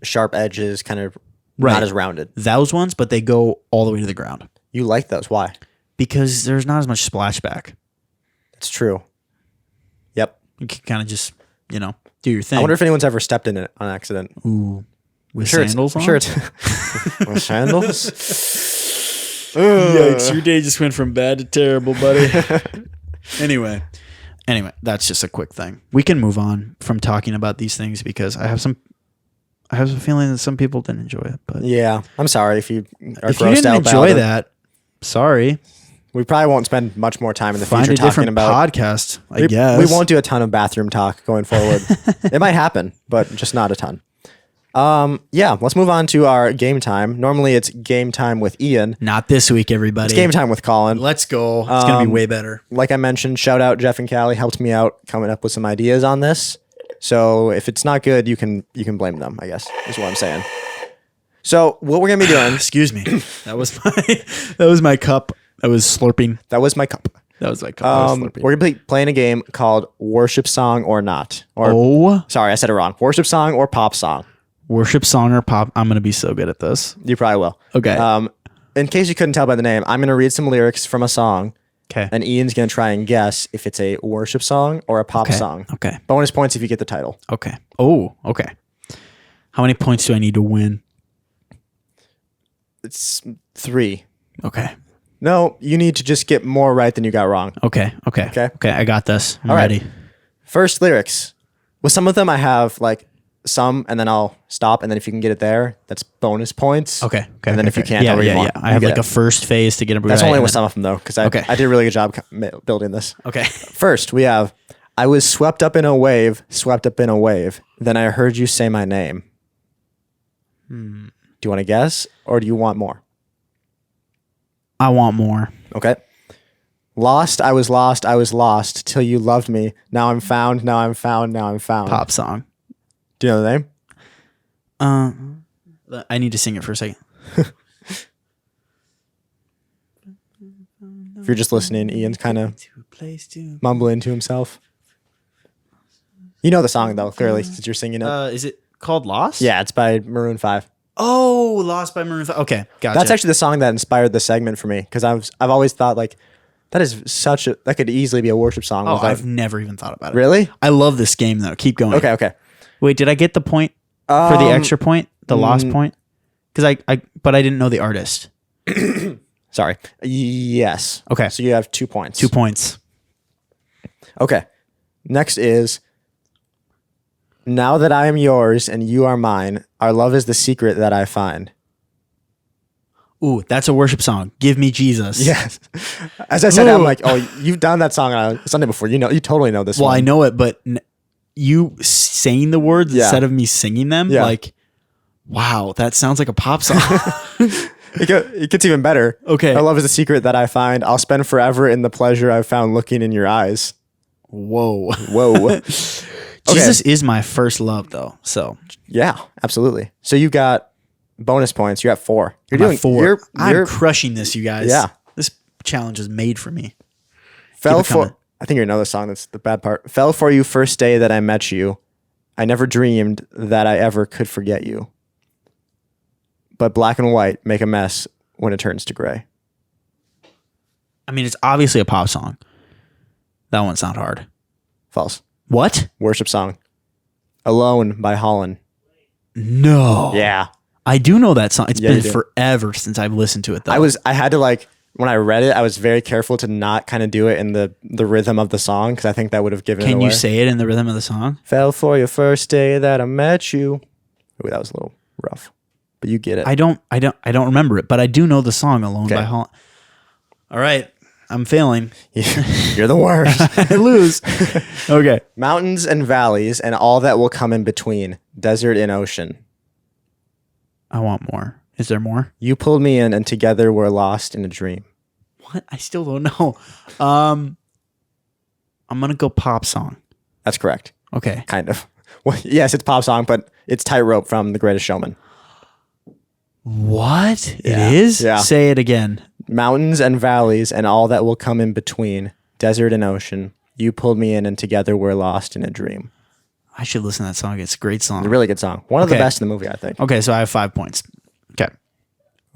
sharp edges, kind of Right. not as rounded. Those ones, but they go all the way to the ground You like those. Why? because there's not as much splashback. It's true. Yep. You can kind of just, do your thing. I wonder if anyone's ever stepped in it on accident. Ooh, with Sure sandals on? I'm sure it's with sandals. Yikes, your day just went from bad to terrible, buddy. Anyway, that's just a quick thing. We can move on from talking about these things because I have a feeling that some people didn't enjoy it. But Yeah. I'm sorry if you are if you grossed didn't out enjoy about it. that, sorry. We probably won't spend much more time in the Find future a talking different about podcast, I we, guess. we won't do a ton of bathroom talk going forward. It might happen, but just not a ton. Yeah, let's move on to our game time. Normally it's game time with Ian. Not this week, everybody. It's game time with Colin. Let's go. It's going to be way better. Like I mentioned, shout out Jeff and Callie, helped me out coming up with some ideas on this. So if it's not good, you can blame them, I guess, is what I'm saying. So what we're gonna be doing, Excuse me. That was my cup. I was slurping. that was my cup. That was my cup. I was slurping. We're gonna be playing a game called Worship Song or Not. Or Oh, sorry, I said it wrong. Worship Song or Pop Song. worship song or pop? I'm going to be so good at this. You probably will. Okay. In case you couldn't tell by the name, I'm gonna read some lyrics from a song, Okay. and Ian's gonna try and guess if it's a worship song or a pop song. Okay. Bonus points if you get the title. Okay. Oh, okay. How many points do I need to win? It's 3. Okay. No, you need to just get more right than you got wrong. Okay. Okay. Okay. Okay. I got this. I'm All right. ready. First lyrics. With some of them, I have like some, and then I'll stop, and then if you can get it there, that's bonus points. Okay. Okay. And then if you can't, yeah, I'll read yeah, more. yeah. I You have get like it. a first phase to get it right. That's only and with then- some of them though, because I Okay. did a really good job building this. Okay. First, we have I was swept up in a wave, swept up in a wave. Then I heard you say my name. Do you want to guess, or do you want more? I want more. Okay. Lost, I was lost till you loved me. Now I'm found, now I'm found, now I'm found. Pop song. Do you know the name? I need to sing it for a second. If you're just listening, Ian's kind of mumbling to himself. You know the song though, clearly, since you're singing it. Is it called Lost? Yeah, it's by Maroon 5. Oh, Lost by Maroon 5. Okay, gotcha. That's actually the song that inspired the segment for me, because I've always thought like that could easily be a worship song. Oh, with, like- I've never even thought about it. really? I love this game though. Keep going. Okay. Wait, did I get the point for the extra point? The lost point? Because but I didn't know the artist. Sorry. Yes. Okay. So you have 2 points. 2 points. Okay. Next is, now that I am yours and you are mine, our love is the secret that I find. Ooh, that's a worship song. Give me Jesus. Yes. As I said, I'm Ooh. like, oh, you've done that song on Sunday before. You totally know this Well, one. I know it, but you saying the words Yeah. instead of me singing them, Yeah. like, wow, that sounds like a pop song. It gets even better. Okay. Our love is the secret that I find. I'll spend forever in the pleasure I've found looking in your eyes. Whoa. Whoa. Jesus is my first love, though. So Yeah, absolutely. So you got bonus points. You're at 4. You're I'm doing at 4. You're I'm crushing this, you guys. Yeah. This challenge is made for me. fell it coming. for. I think you know the song. That's the bad part. Fell for you first day that I met you. I never dreamed that I ever could forget you. But black and white make a mess when it turns to gray. I mean, it's obviously a pop song. That one's not hard. False. What? Worship song. Alone by Holland. No. Yeah. I do know that song. It's Yeah, you been do. forever since I've listened to it, though. I had to like, when I read it, I was very careful to not kind of do it in the rhythm of the song, because I think that would have given it Can away. you say it in the rhythm of the song? Fell for your first day that I met you. Ooh, that was a little rough. but you get it. I don't remember it, but I do know the song "Alone" by Holland. All right, I'm failing. You're the worst. I lose. Okay. Mountains and valleys and all that will come in between, desert and ocean. I want more. Is there more? You pulled me in and together we're lost in a dream. What? I still don't know. I'm going to go pop song. That's correct. Okay. Kind of. Well, yes, it's pop song, but it's Tightrope from The Greatest Showman. What? Yeah. It is? Yeah. Say it again. Mountains and valleys and all that will come in between, desert and ocean. You pulled me in and together we're lost in a dream. I should listen to that song. It's a great song. It's a really good song. One of the best in the movie, I think. Okay, so I have 5 points. Okay.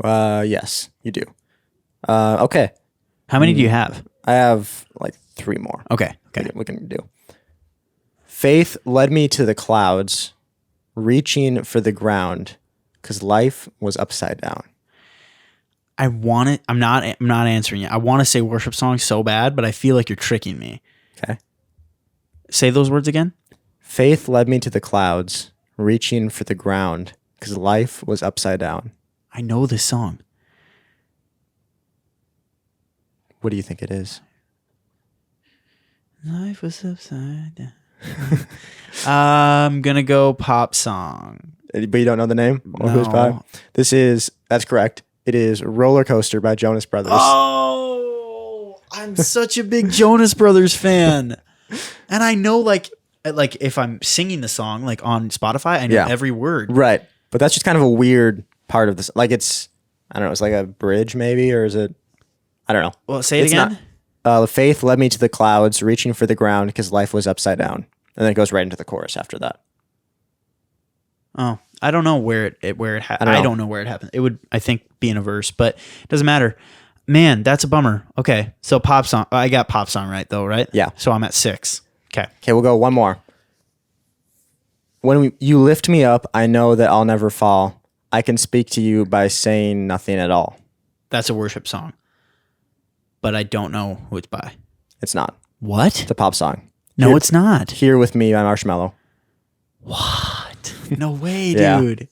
Yes, you do. Okay. How many do you have? I have like 3 more. Okay. We can do. Faith led me to the clouds, reaching for the ground, because life was upside down. I want it. I'm not answering it. I want to say worship song so bad, but I feel like you're tricking me. Okay. Say those words again. Faith led me to the clouds, reaching for the ground, because life was upside down. I know this song. What do you think it is? Life was upside down. I'm going to go pop song. But you don't know the name? Or who's by? That's correct. It is Roller Coaster by Jonas Brothers. Oh, I'm such a big Jonas Brothers fan. And I know like if I'm singing the song like on Spotify, I know every word. Right. But that's just kind of a weird part of this. Like it's, I don't know, it's like a bridge maybe, or is it, I don't know. Well, say it again. Faith led me to the clouds, reaching for the ground because life was upside down. And then it goes right into the chorus after that. Oh, I don't know where it happened. I don't know where it happened. It would, I think, be in a verse, but it doesn't matter. Man, that's a bummer. Okay, so pop song. I got pop song right though, right? Yeah. So I'm at 6. Okay. Okay, we'll go one more. When you lift me up, I know that I'll never fall. I can speak to you by saying nothing at all. That's a worship song, but I don't know who it's by. It's not. What? It's a pop song. No, it's not. Here With Me by Marshmello. What? No way, Yeah. dude.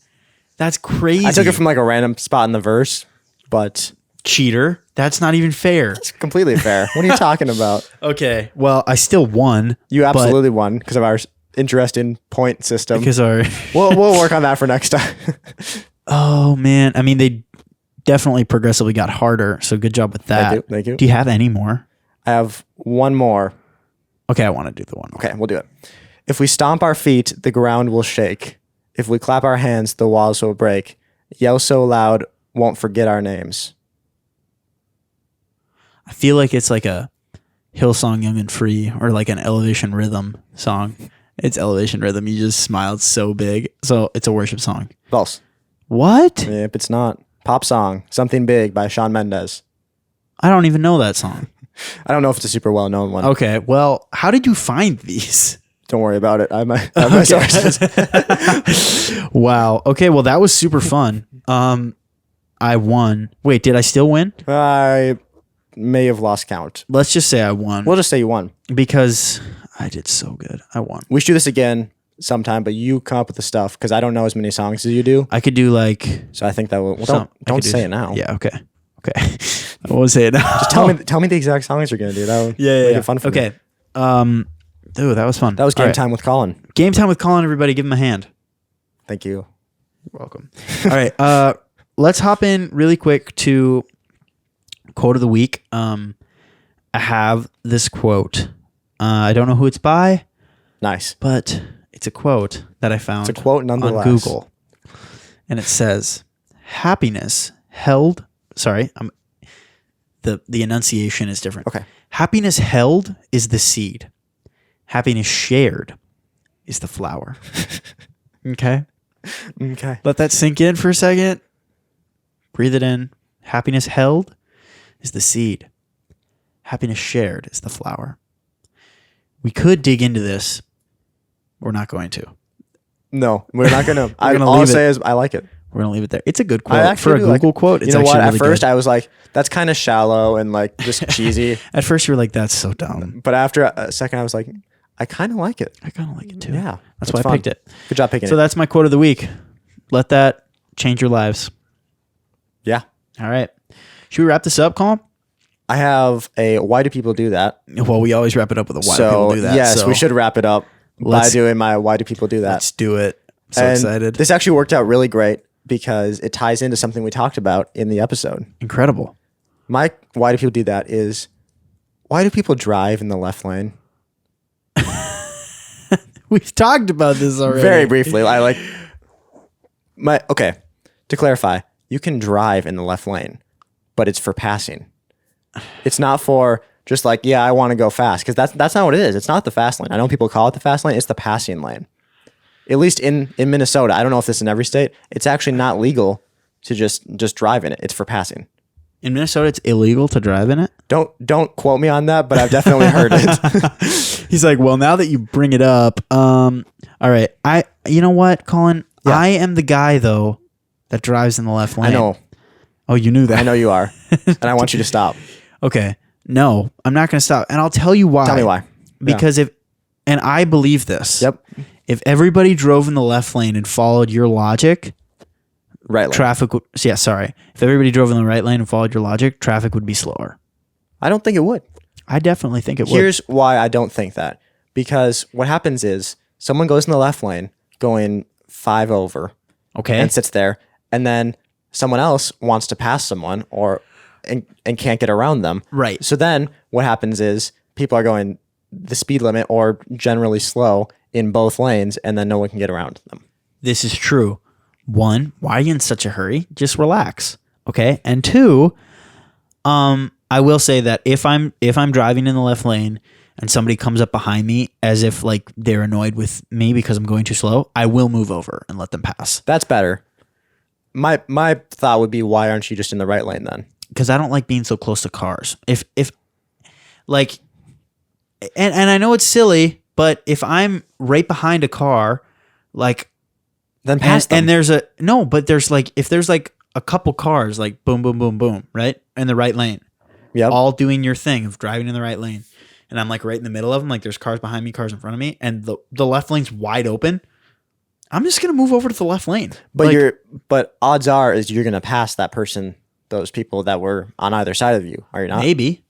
That's crazy. I took it from like a random spot in the verse, but cheater. That's not even fair. it's completely fair. What are you talking about? Okay. Well, I still won. You absolutely won because of our interesting point system. Because our we'll work on that for next time. Oh man. I mean, they definitely progressively got harder. So good job with that. Thank you. Do you have any more? I have one more. Okay, I want to do the one more. Okay, we'll do it. If we stomp our feet, the ground will shake. If we clap our hands, the walls will break. Yell so loud, won't forget our names. I feel like it's like a Hillsong Young and Free or like an Elevation Rhythm song. It's Elevation Rhythm. You just smiled so big. So it's a worship song. False. What? Yep, it's not. Pop song, Something Big by Shawn Mendes. I don't even know that song. I don't know if it's a super well-known one. Okay, well, how did you find these? Don't worry about it. I have my sources. Wow. Okay, well, that was super fun. I won. Wait, did I still win? I may have lost count. Let's just say I won. We'll just say you won. Because I did so good. I won. We should do this again sometime, but you come up with the stuff because I don't know as many songs as you do. I could do like... So I think that will... Well, don't say it now. Yeah, okay. Okay. I won't say it now. Just tell me the exact songs you're going to do. That would make it fun for me. Okay. Ooh, that was fun. That was Game Time with Colin. Game Time with Colin, everybody. Give him a hand. Thank you. You're welcome. All right. Let's hop in really quick to quote of the week. I have this quote. I don't know who it's by. Nice. But it's a quote that I found it's a quote nonetheless. on Google. And it says, happiness held... Sorry, the enunciation is different. Okay. Happiness held is the seed. Happiness shared is the flower. Okay? Okay. Let that sink in for a second. Breathe it in. Happiness held is the seed. Happiness shared is the flower. We could dig into this. We're not going to. No, we're not going to. gonna all I'll leave say is I like it. We're going to leave it there. It's a good quote. For a Google quote, it's you know actually what? really At first, good. I was like, that's kind of shallow and like just cheesy. At first, you were like, that's so dumb. But after a second, I was like, I kind of like it. I kind of like it too. Yeah. That's why fun. I picked it. Good job picking it. So that's my quote of the week. Let that change your lives. Yeah. All right. Should we wrap this up, Colin? I have a why do people do that? Well, we always wrap it up with a why do So, people do that. yes, so we should wrap it up by Let's- doing my why do people do that. Let's do it. So And excited. This actually worked out really great because it ties into something we talked about in the episode. Incredible. My why do people do that is, why do people drive in the left lane? We've talked about this already. Very briefly. Okay, to clarify, you can drive in the left lane, but it's for passing. It's not for just like, yeah, I want to go fast, because that's not what it is. It's not the fast lane. I know people call it the fast lane. It's the passing lane. At least in Minnesota, I don't know if this is in every state, it's actually not legal to just drive in it. It's for passing. In Minnesota, it's illegal to drive in it? Don't quote me on that, but I've definitely heard it. He's like, well, now that you bring it up, all right. You know what, Colin? Yeah. I am the guy, though, that drives in the left lane. I know. Oh, you knew that. I know you are. And I want you to stop. Okay. No, I'm not going to stop. And I'll tell you why. Tell me why. Because and I believe this. Yep. If everybody drove in the left lane and followed your logic, Right lane. traffic would, yeah, sorry. If everybody drove in the right lane and followed your logic, traffic would be slower. I don't think it would. I definitely think it would. Here's why I don't think that. Because what happens is someone goes in the left lane going 5 over Okay. and sits there, and then someone else wants to pass someone and can't get around them. Right. So then what happens is people are going the speed limit or generally slow in both lanes, and then no one can get around them. This is true. One, why are you in such a hurry? Just relax. Okay. And two, I will say that if I'm driving in the left lane and somebody comes up behind me as if like they're annoyed with me because I'm going too slow, I will move over and let them pass. That's better. My thought would be, why aren't you just in the right lane then? Because I don't like being so close to cars. If like, and I know it's silly, but if I'm right behind a car, like, Then pass them. and there's if there's like a couple cars, like boom, boom, boom, boom, right? In the right lane, Yep. all doing your thing of driving in the right lane. And I'm like right in the middle of them, like there's cars behind me, cars in front of me, and the left lane's wide open. I'm just going to move over to the left lane. But odds are is you're going to pass that person, those people that were on either side of you, are you not? Maybe.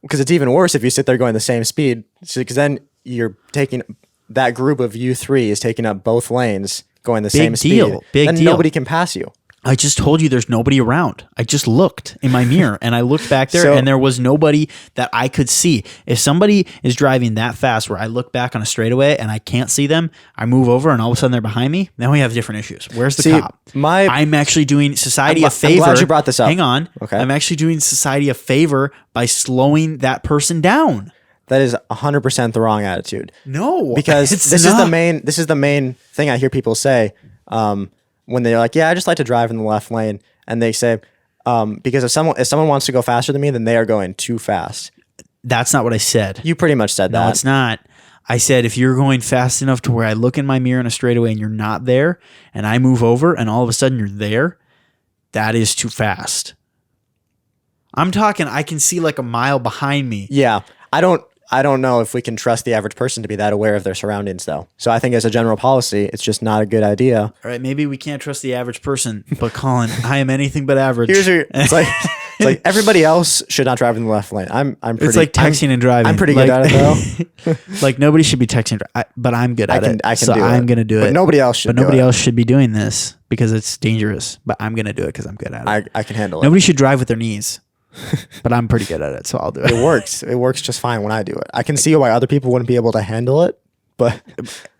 Because it's even worse if you sit there going the same speed. Because then you're taking that group of you three is taking up both lanes going the same deal. speed. Big then deal. nobody can pass you. I just told you there's nobody around. I just looked in my mirror and I looked back there So- and there was nobody that I could see. If somebody is driving that fast where I look back on a straightaway and I can't see them, I move over and all of a sudden they're behind me. Then we have different issues. Where's the See, cop? my- I'm actually doing society a I'm favor. glad you brought this up. Hang on. Okay. I'm actually doing society a favor by slowing that person down. That is 100% the wrong attitude. No, Because it's this not. is the main thing I hear people say when they're like, yeah, I just like to drive in the left lane. And they say, because if someone wants to go faster than me, then they are going too fast. That's not what I said. You pretty much said that. No, it's not. I said, if you're going fast enough to where I look in my mirror in a straightaway and you're not there, and I move over and all of a sudden you're there, that is too fast. I'm talking, I can see like a mile behind me. Yeah. I don't know if we can trust the average person to be that aware of their surroundings, though. So I think as a general policy, it's just not a good idea. All right, maybe we can't trust the average person, but Colin, I am anything but average. It's like everybody else should not drive in the left lane. I'm pretty. It's like texting and driving. I'm pretty good at it though. Like nobody should be texting, but I'm good at it. I can so do it. I'm gonna do it. But nobody else should. But nobody else should be doing this because it's dangerous. But I'm gonna do it because I'm good at it. I can handle it. Nobody should drive with their knees. But I'm pretty good at it, so I'll do it. It works. It works just fine when I do it. I can see why other people wouldn't be able to handle it, but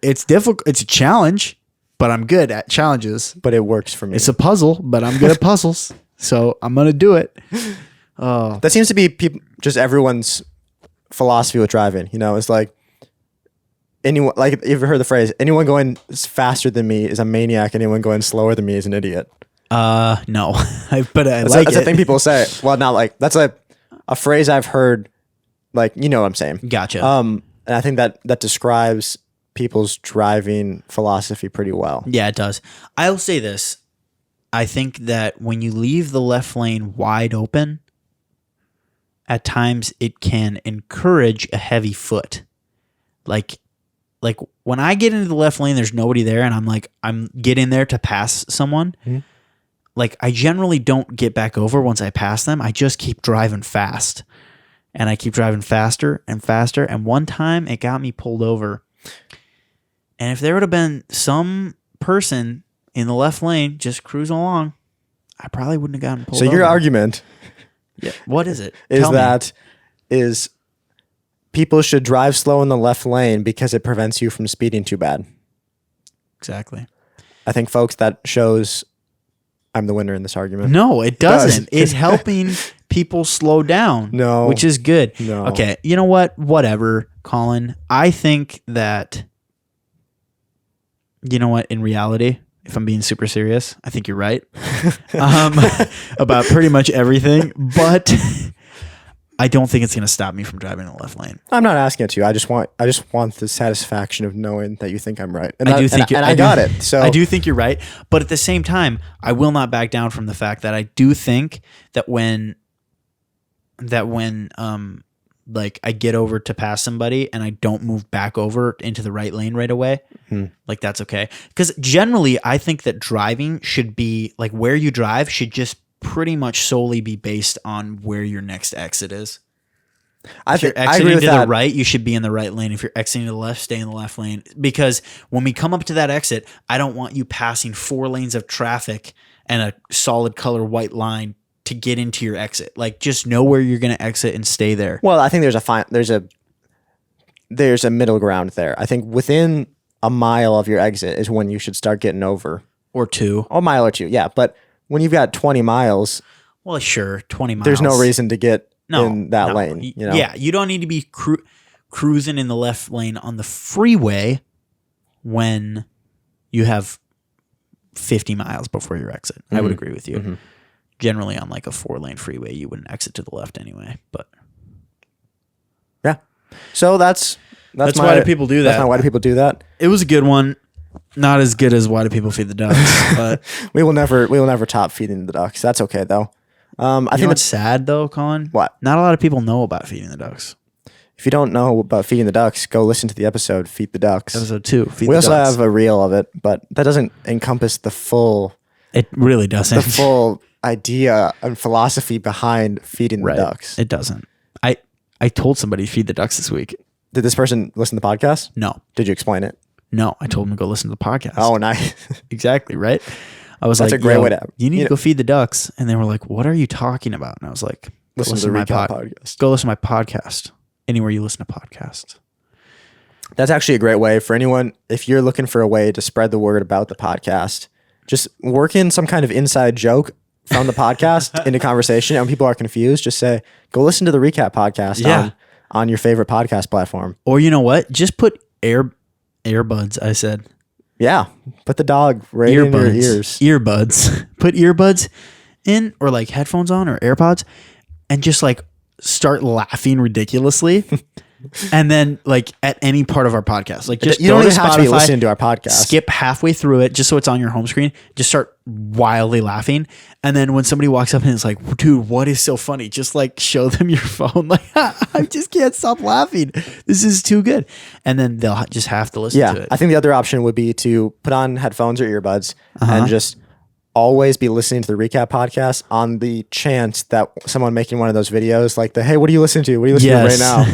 It's difficult. It's a challenge, but I'm good at challenges. it works for me. It's a puzzle, but I'm good at puzzles, so I'm gonna do it. Oh, That seems to be just everyone's philosophy with driving. You know, it's like anyone. Like you've heard the phrase, "Anyone going faster than me is a maniac. Anyone going slower than me is an idiot." no, but I That's, like that's it. a thing people say. Well, not like that's a phrase I've heard. Like you know what I'm saying. Gotcha. And I think that describes people's driving philosophy pretty well. Yeah, it does. I'll say this. I think that when you leave the left lane wide open, at times it can encourage a heavy foot. Like like when I get into the left lane, there's nobody there, and I'm getting there to pass someone. Mm-hmm. Like I generally don't get back over once I pass them. I just keep driving fast, and I keep driving faster and faster. And one time it got me pulled over. And if there would have been some person in the left lane just cruising along, I probably wouldn't have gotten pulled over. So your argument, what is it? is people should drive slow in the left lane because it prevents you from speeding too bad. Exactly. I think, folks, that shows I'm the winner in this argument. No, it doesn't. It's helping people slow down. No. Which is good. No. Okay. You know what? Whatever, Colin. I think that, you know what? In reality, if I'm being super serious, I think you're right about pretty much everything. But I don't think it's going to stop me from driving in the left lane. I'm not asking it to you. I just want the satisfaction of knowing that you think I'm right. And I do think I got it. So I do think you're right. But at the same time, I will not back down from the fact that I do think that when like I get over to pass somebody and I don't move back over into the right lane right away, like that's okay. Because generally, I think that driving should be like where you drive should just pretty much solely be based on where your next exit is. If you're exiting to the right, you should be in the right lane. If you're exiting to the left, stay in the left lane. Because when we come up to that exit, I don't want you passing 4 lanes of traffic and a solid color white line to get into your exit. Like, just know where you're going to exit and stay there. Well, I think there's a middle ground there. I think within a mile of your exit is when you should start getting over. Or 2. A mile or 2, yeah. But when you've got 20 miles, well, sure, 20 miles. There's no reason to get in that lane. You know? Yeah, you don't need to be cruising in the left lane on the freeway when you have 50 miles before your exit. I would agree with you. Mm-hmm. Generally, on like a 4-lane freeway, you wouldn't exit to the left anyway. But yeah, so that's why do people do that? Why do people do that? It was a good one. Not as good as why do people feed the ducks, but we will never top feeding the ducks. That's okay though. I think what's sad though, Colin. What? Not a lot of people know about feeding the ducks. If you don't know about feeding the ducks, go listen to the episode "Feed the Ducks." Episode 2. We also have a reel of it, but that doesn't encompass the full. It really doesn't. The full idea and philosophy behind feeding the ducks. It doesn't. I told somebody to feed the ducks this week. Did this person listen to the podcast? No. Did you explain it? No, I told them to go listen to the podcast. Oh, nice. Exactly, right? I was That's like, a great way to. You need to go feed the ducks. And they were like, what are you talking about? And I was like, listen to my podcast. Go listen to my podcast. Anywhere you listen to podcasts. That's actually a great way for anyone. If you're looking for a way to spread the word about the podcast, just work in some kind of inside joke from the podcast into conversation. And when people are confused, just say, go listen to the recap podcast on your favorite podcast platform. Or you know what? Just put earbuds, I said. Yeah. Put the dog right in your ears. Earbuds. Put earbuds in or like headphones on or AirPods and just like start laughing ridiculously. And then like at any part of our podcast, like just you don't even have to be listening to our podcast. Skip halfway through it just so it's on your home screen. Just start wildly laughing. And then when somebody walks up and it's like, dude, what is so funny? Just like show them your phone. Like, I just can't stop laughing. This is too good. And then they'll just have to listen to it. I think the other option would be to put on headphones or earbuds and just always be listening to the recap podcast on the chance that someone making one of those videos, like hey, what are you listening to? What are you listening to right now?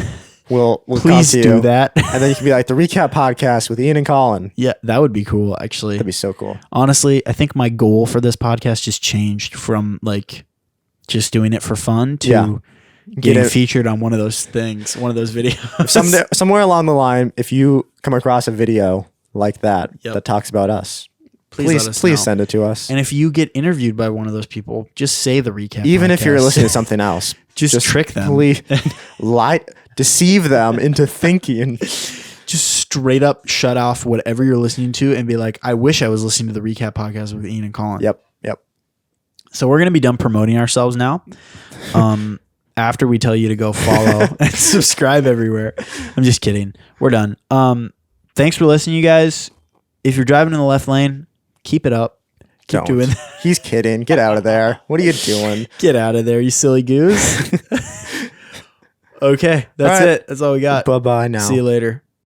We'll please come to do you. that. And then you can be like the recap podcast with Ian and Colin. Yeah, that would be cool, actually. That'd be so cool. Honestly, I think my goal for this podcast just changed from like just doing it for fun to getting featured on one of those things, one of those videos. Somewhere along the line, if you come across a video like that that talks about us, please send it to us. And if you get interviewed by one of those people, just say the recap. Even podcast. If you're listening to something else, just trick them. Please deceive them into thinking. Just straight up shut off whatever you're listening to and be like, I wish I was listening to the recap podcast with Ian and Colin. Yep. So we're going to be done promoting ourselves now. After we tell you to go follow and subscribe everywhere. I'm just kidding. We're done. Thanks for listening, you guys. If you're driving in the left lane, keep it up. Keep doing that. He's kidding. Get out of there. What are you doing? Get out of there, you silly goose. Okay, that's it. That's all we got. Bye-bye now. See you later.